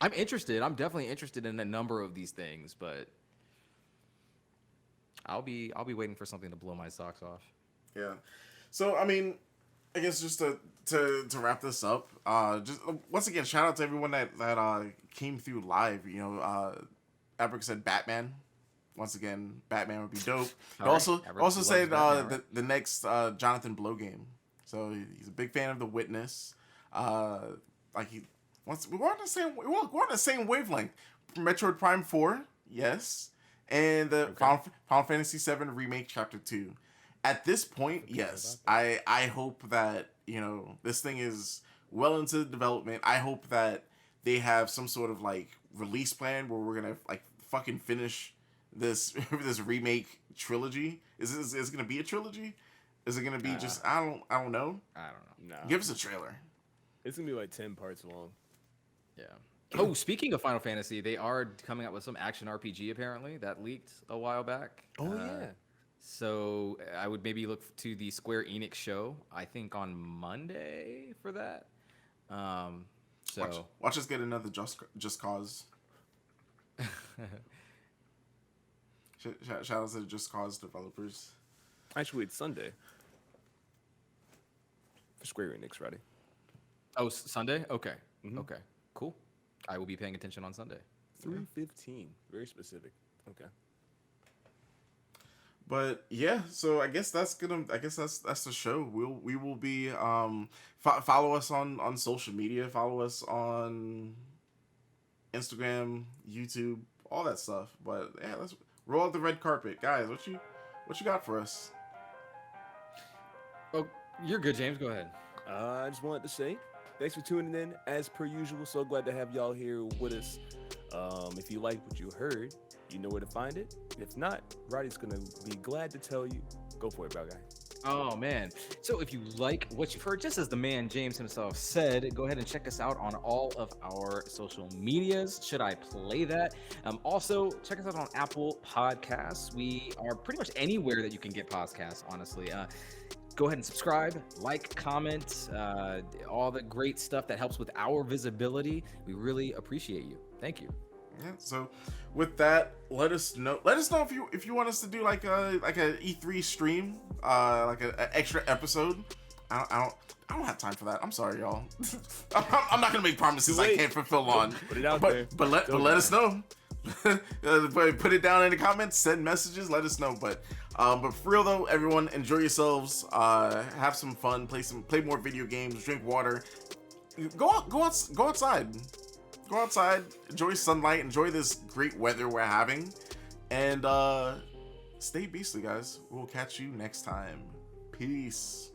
I'm interested. I'm definitely interested in a number of these things, but I'll be waiting for something to blow my socks off. Yeah. So I mean, I guess just to wrap this up, just once again, shout out to everyone that came through live. You know, Epic said Batman. Once again, Batman would be dope. All right. Also Everyone also loves said Batman, right? the next Jonathan Blow game. So he's a big fan of The Witness. Like he wants we're on the same wavelength. Metroid Prime 4, yes, and the Final Fantasy 7 Remake Chapter 2. At this point, yes, I hope that, you know, this thing is well into development. I hope that they have some sort of like release plan where we're gonna like fucking finish this this remake trilogy. Is it gonna be a trilogy? Is it gonna be just I don't know. I don't know. Nah, Give us a trailer. it's gonna be like 10 parts long. Yeah. Oh, speaking of Final Fantasy, they are coming out with some action RPG apparently that leaked a while back. Oh yeah. So I would maybe look to the Square Enix show. I think on Monday for that. So Watch us get another Just Cause. Shout out to the Just Cause developers. Actually, it's Sunday for Square Enix, ready? oh, Sunday. Okay. Okay. Cool. I will be paying attention on Sunday. 3:15. Very specific. Okay. But yeah, so I guess that's the show. We will be follow us on social media, follow us on Instagram, YouTube, all that stuff. But yeah, let's roll out the red carpet, guys. What you got for us? Oh, you're good, James. Go ahead. I just wanted to say thanks for tuning in. As per usual, so glad to have y'all here with us. If you like what you heard, you know where to find it. If not, Roddy's gonna be glad to tell you. Go for it, bro, guy. Oh man. So if you like what you've heard, just as the man James himself said, go ahead and check us out on all of our social medias. Should I play that? Also, check us out on Apple Podcasts. We are pretty much anywhere that you can get podcasts, honestly. Go ahead and subscribe, like, comment, all the great stuff that helps with our visibility. We really appreciate you. Thank you. Yeah, so with that, let us know if you want us to do like a E3 stream, like an extra episode. I don't have time for that. I'm sorry, y'all. I'm not gonna make promises I can't fulfill on. Put it out but, there. But let us know. Put it down in the comments, send messages, let us know. But for real though, everyone, enjoy yourselves, have some fun, play more video games, drink water, go outside. Go outside, enjoy sunlight, enjoy this great weather we're having, and stay beastly, guys. We'll catch you next time. Peace.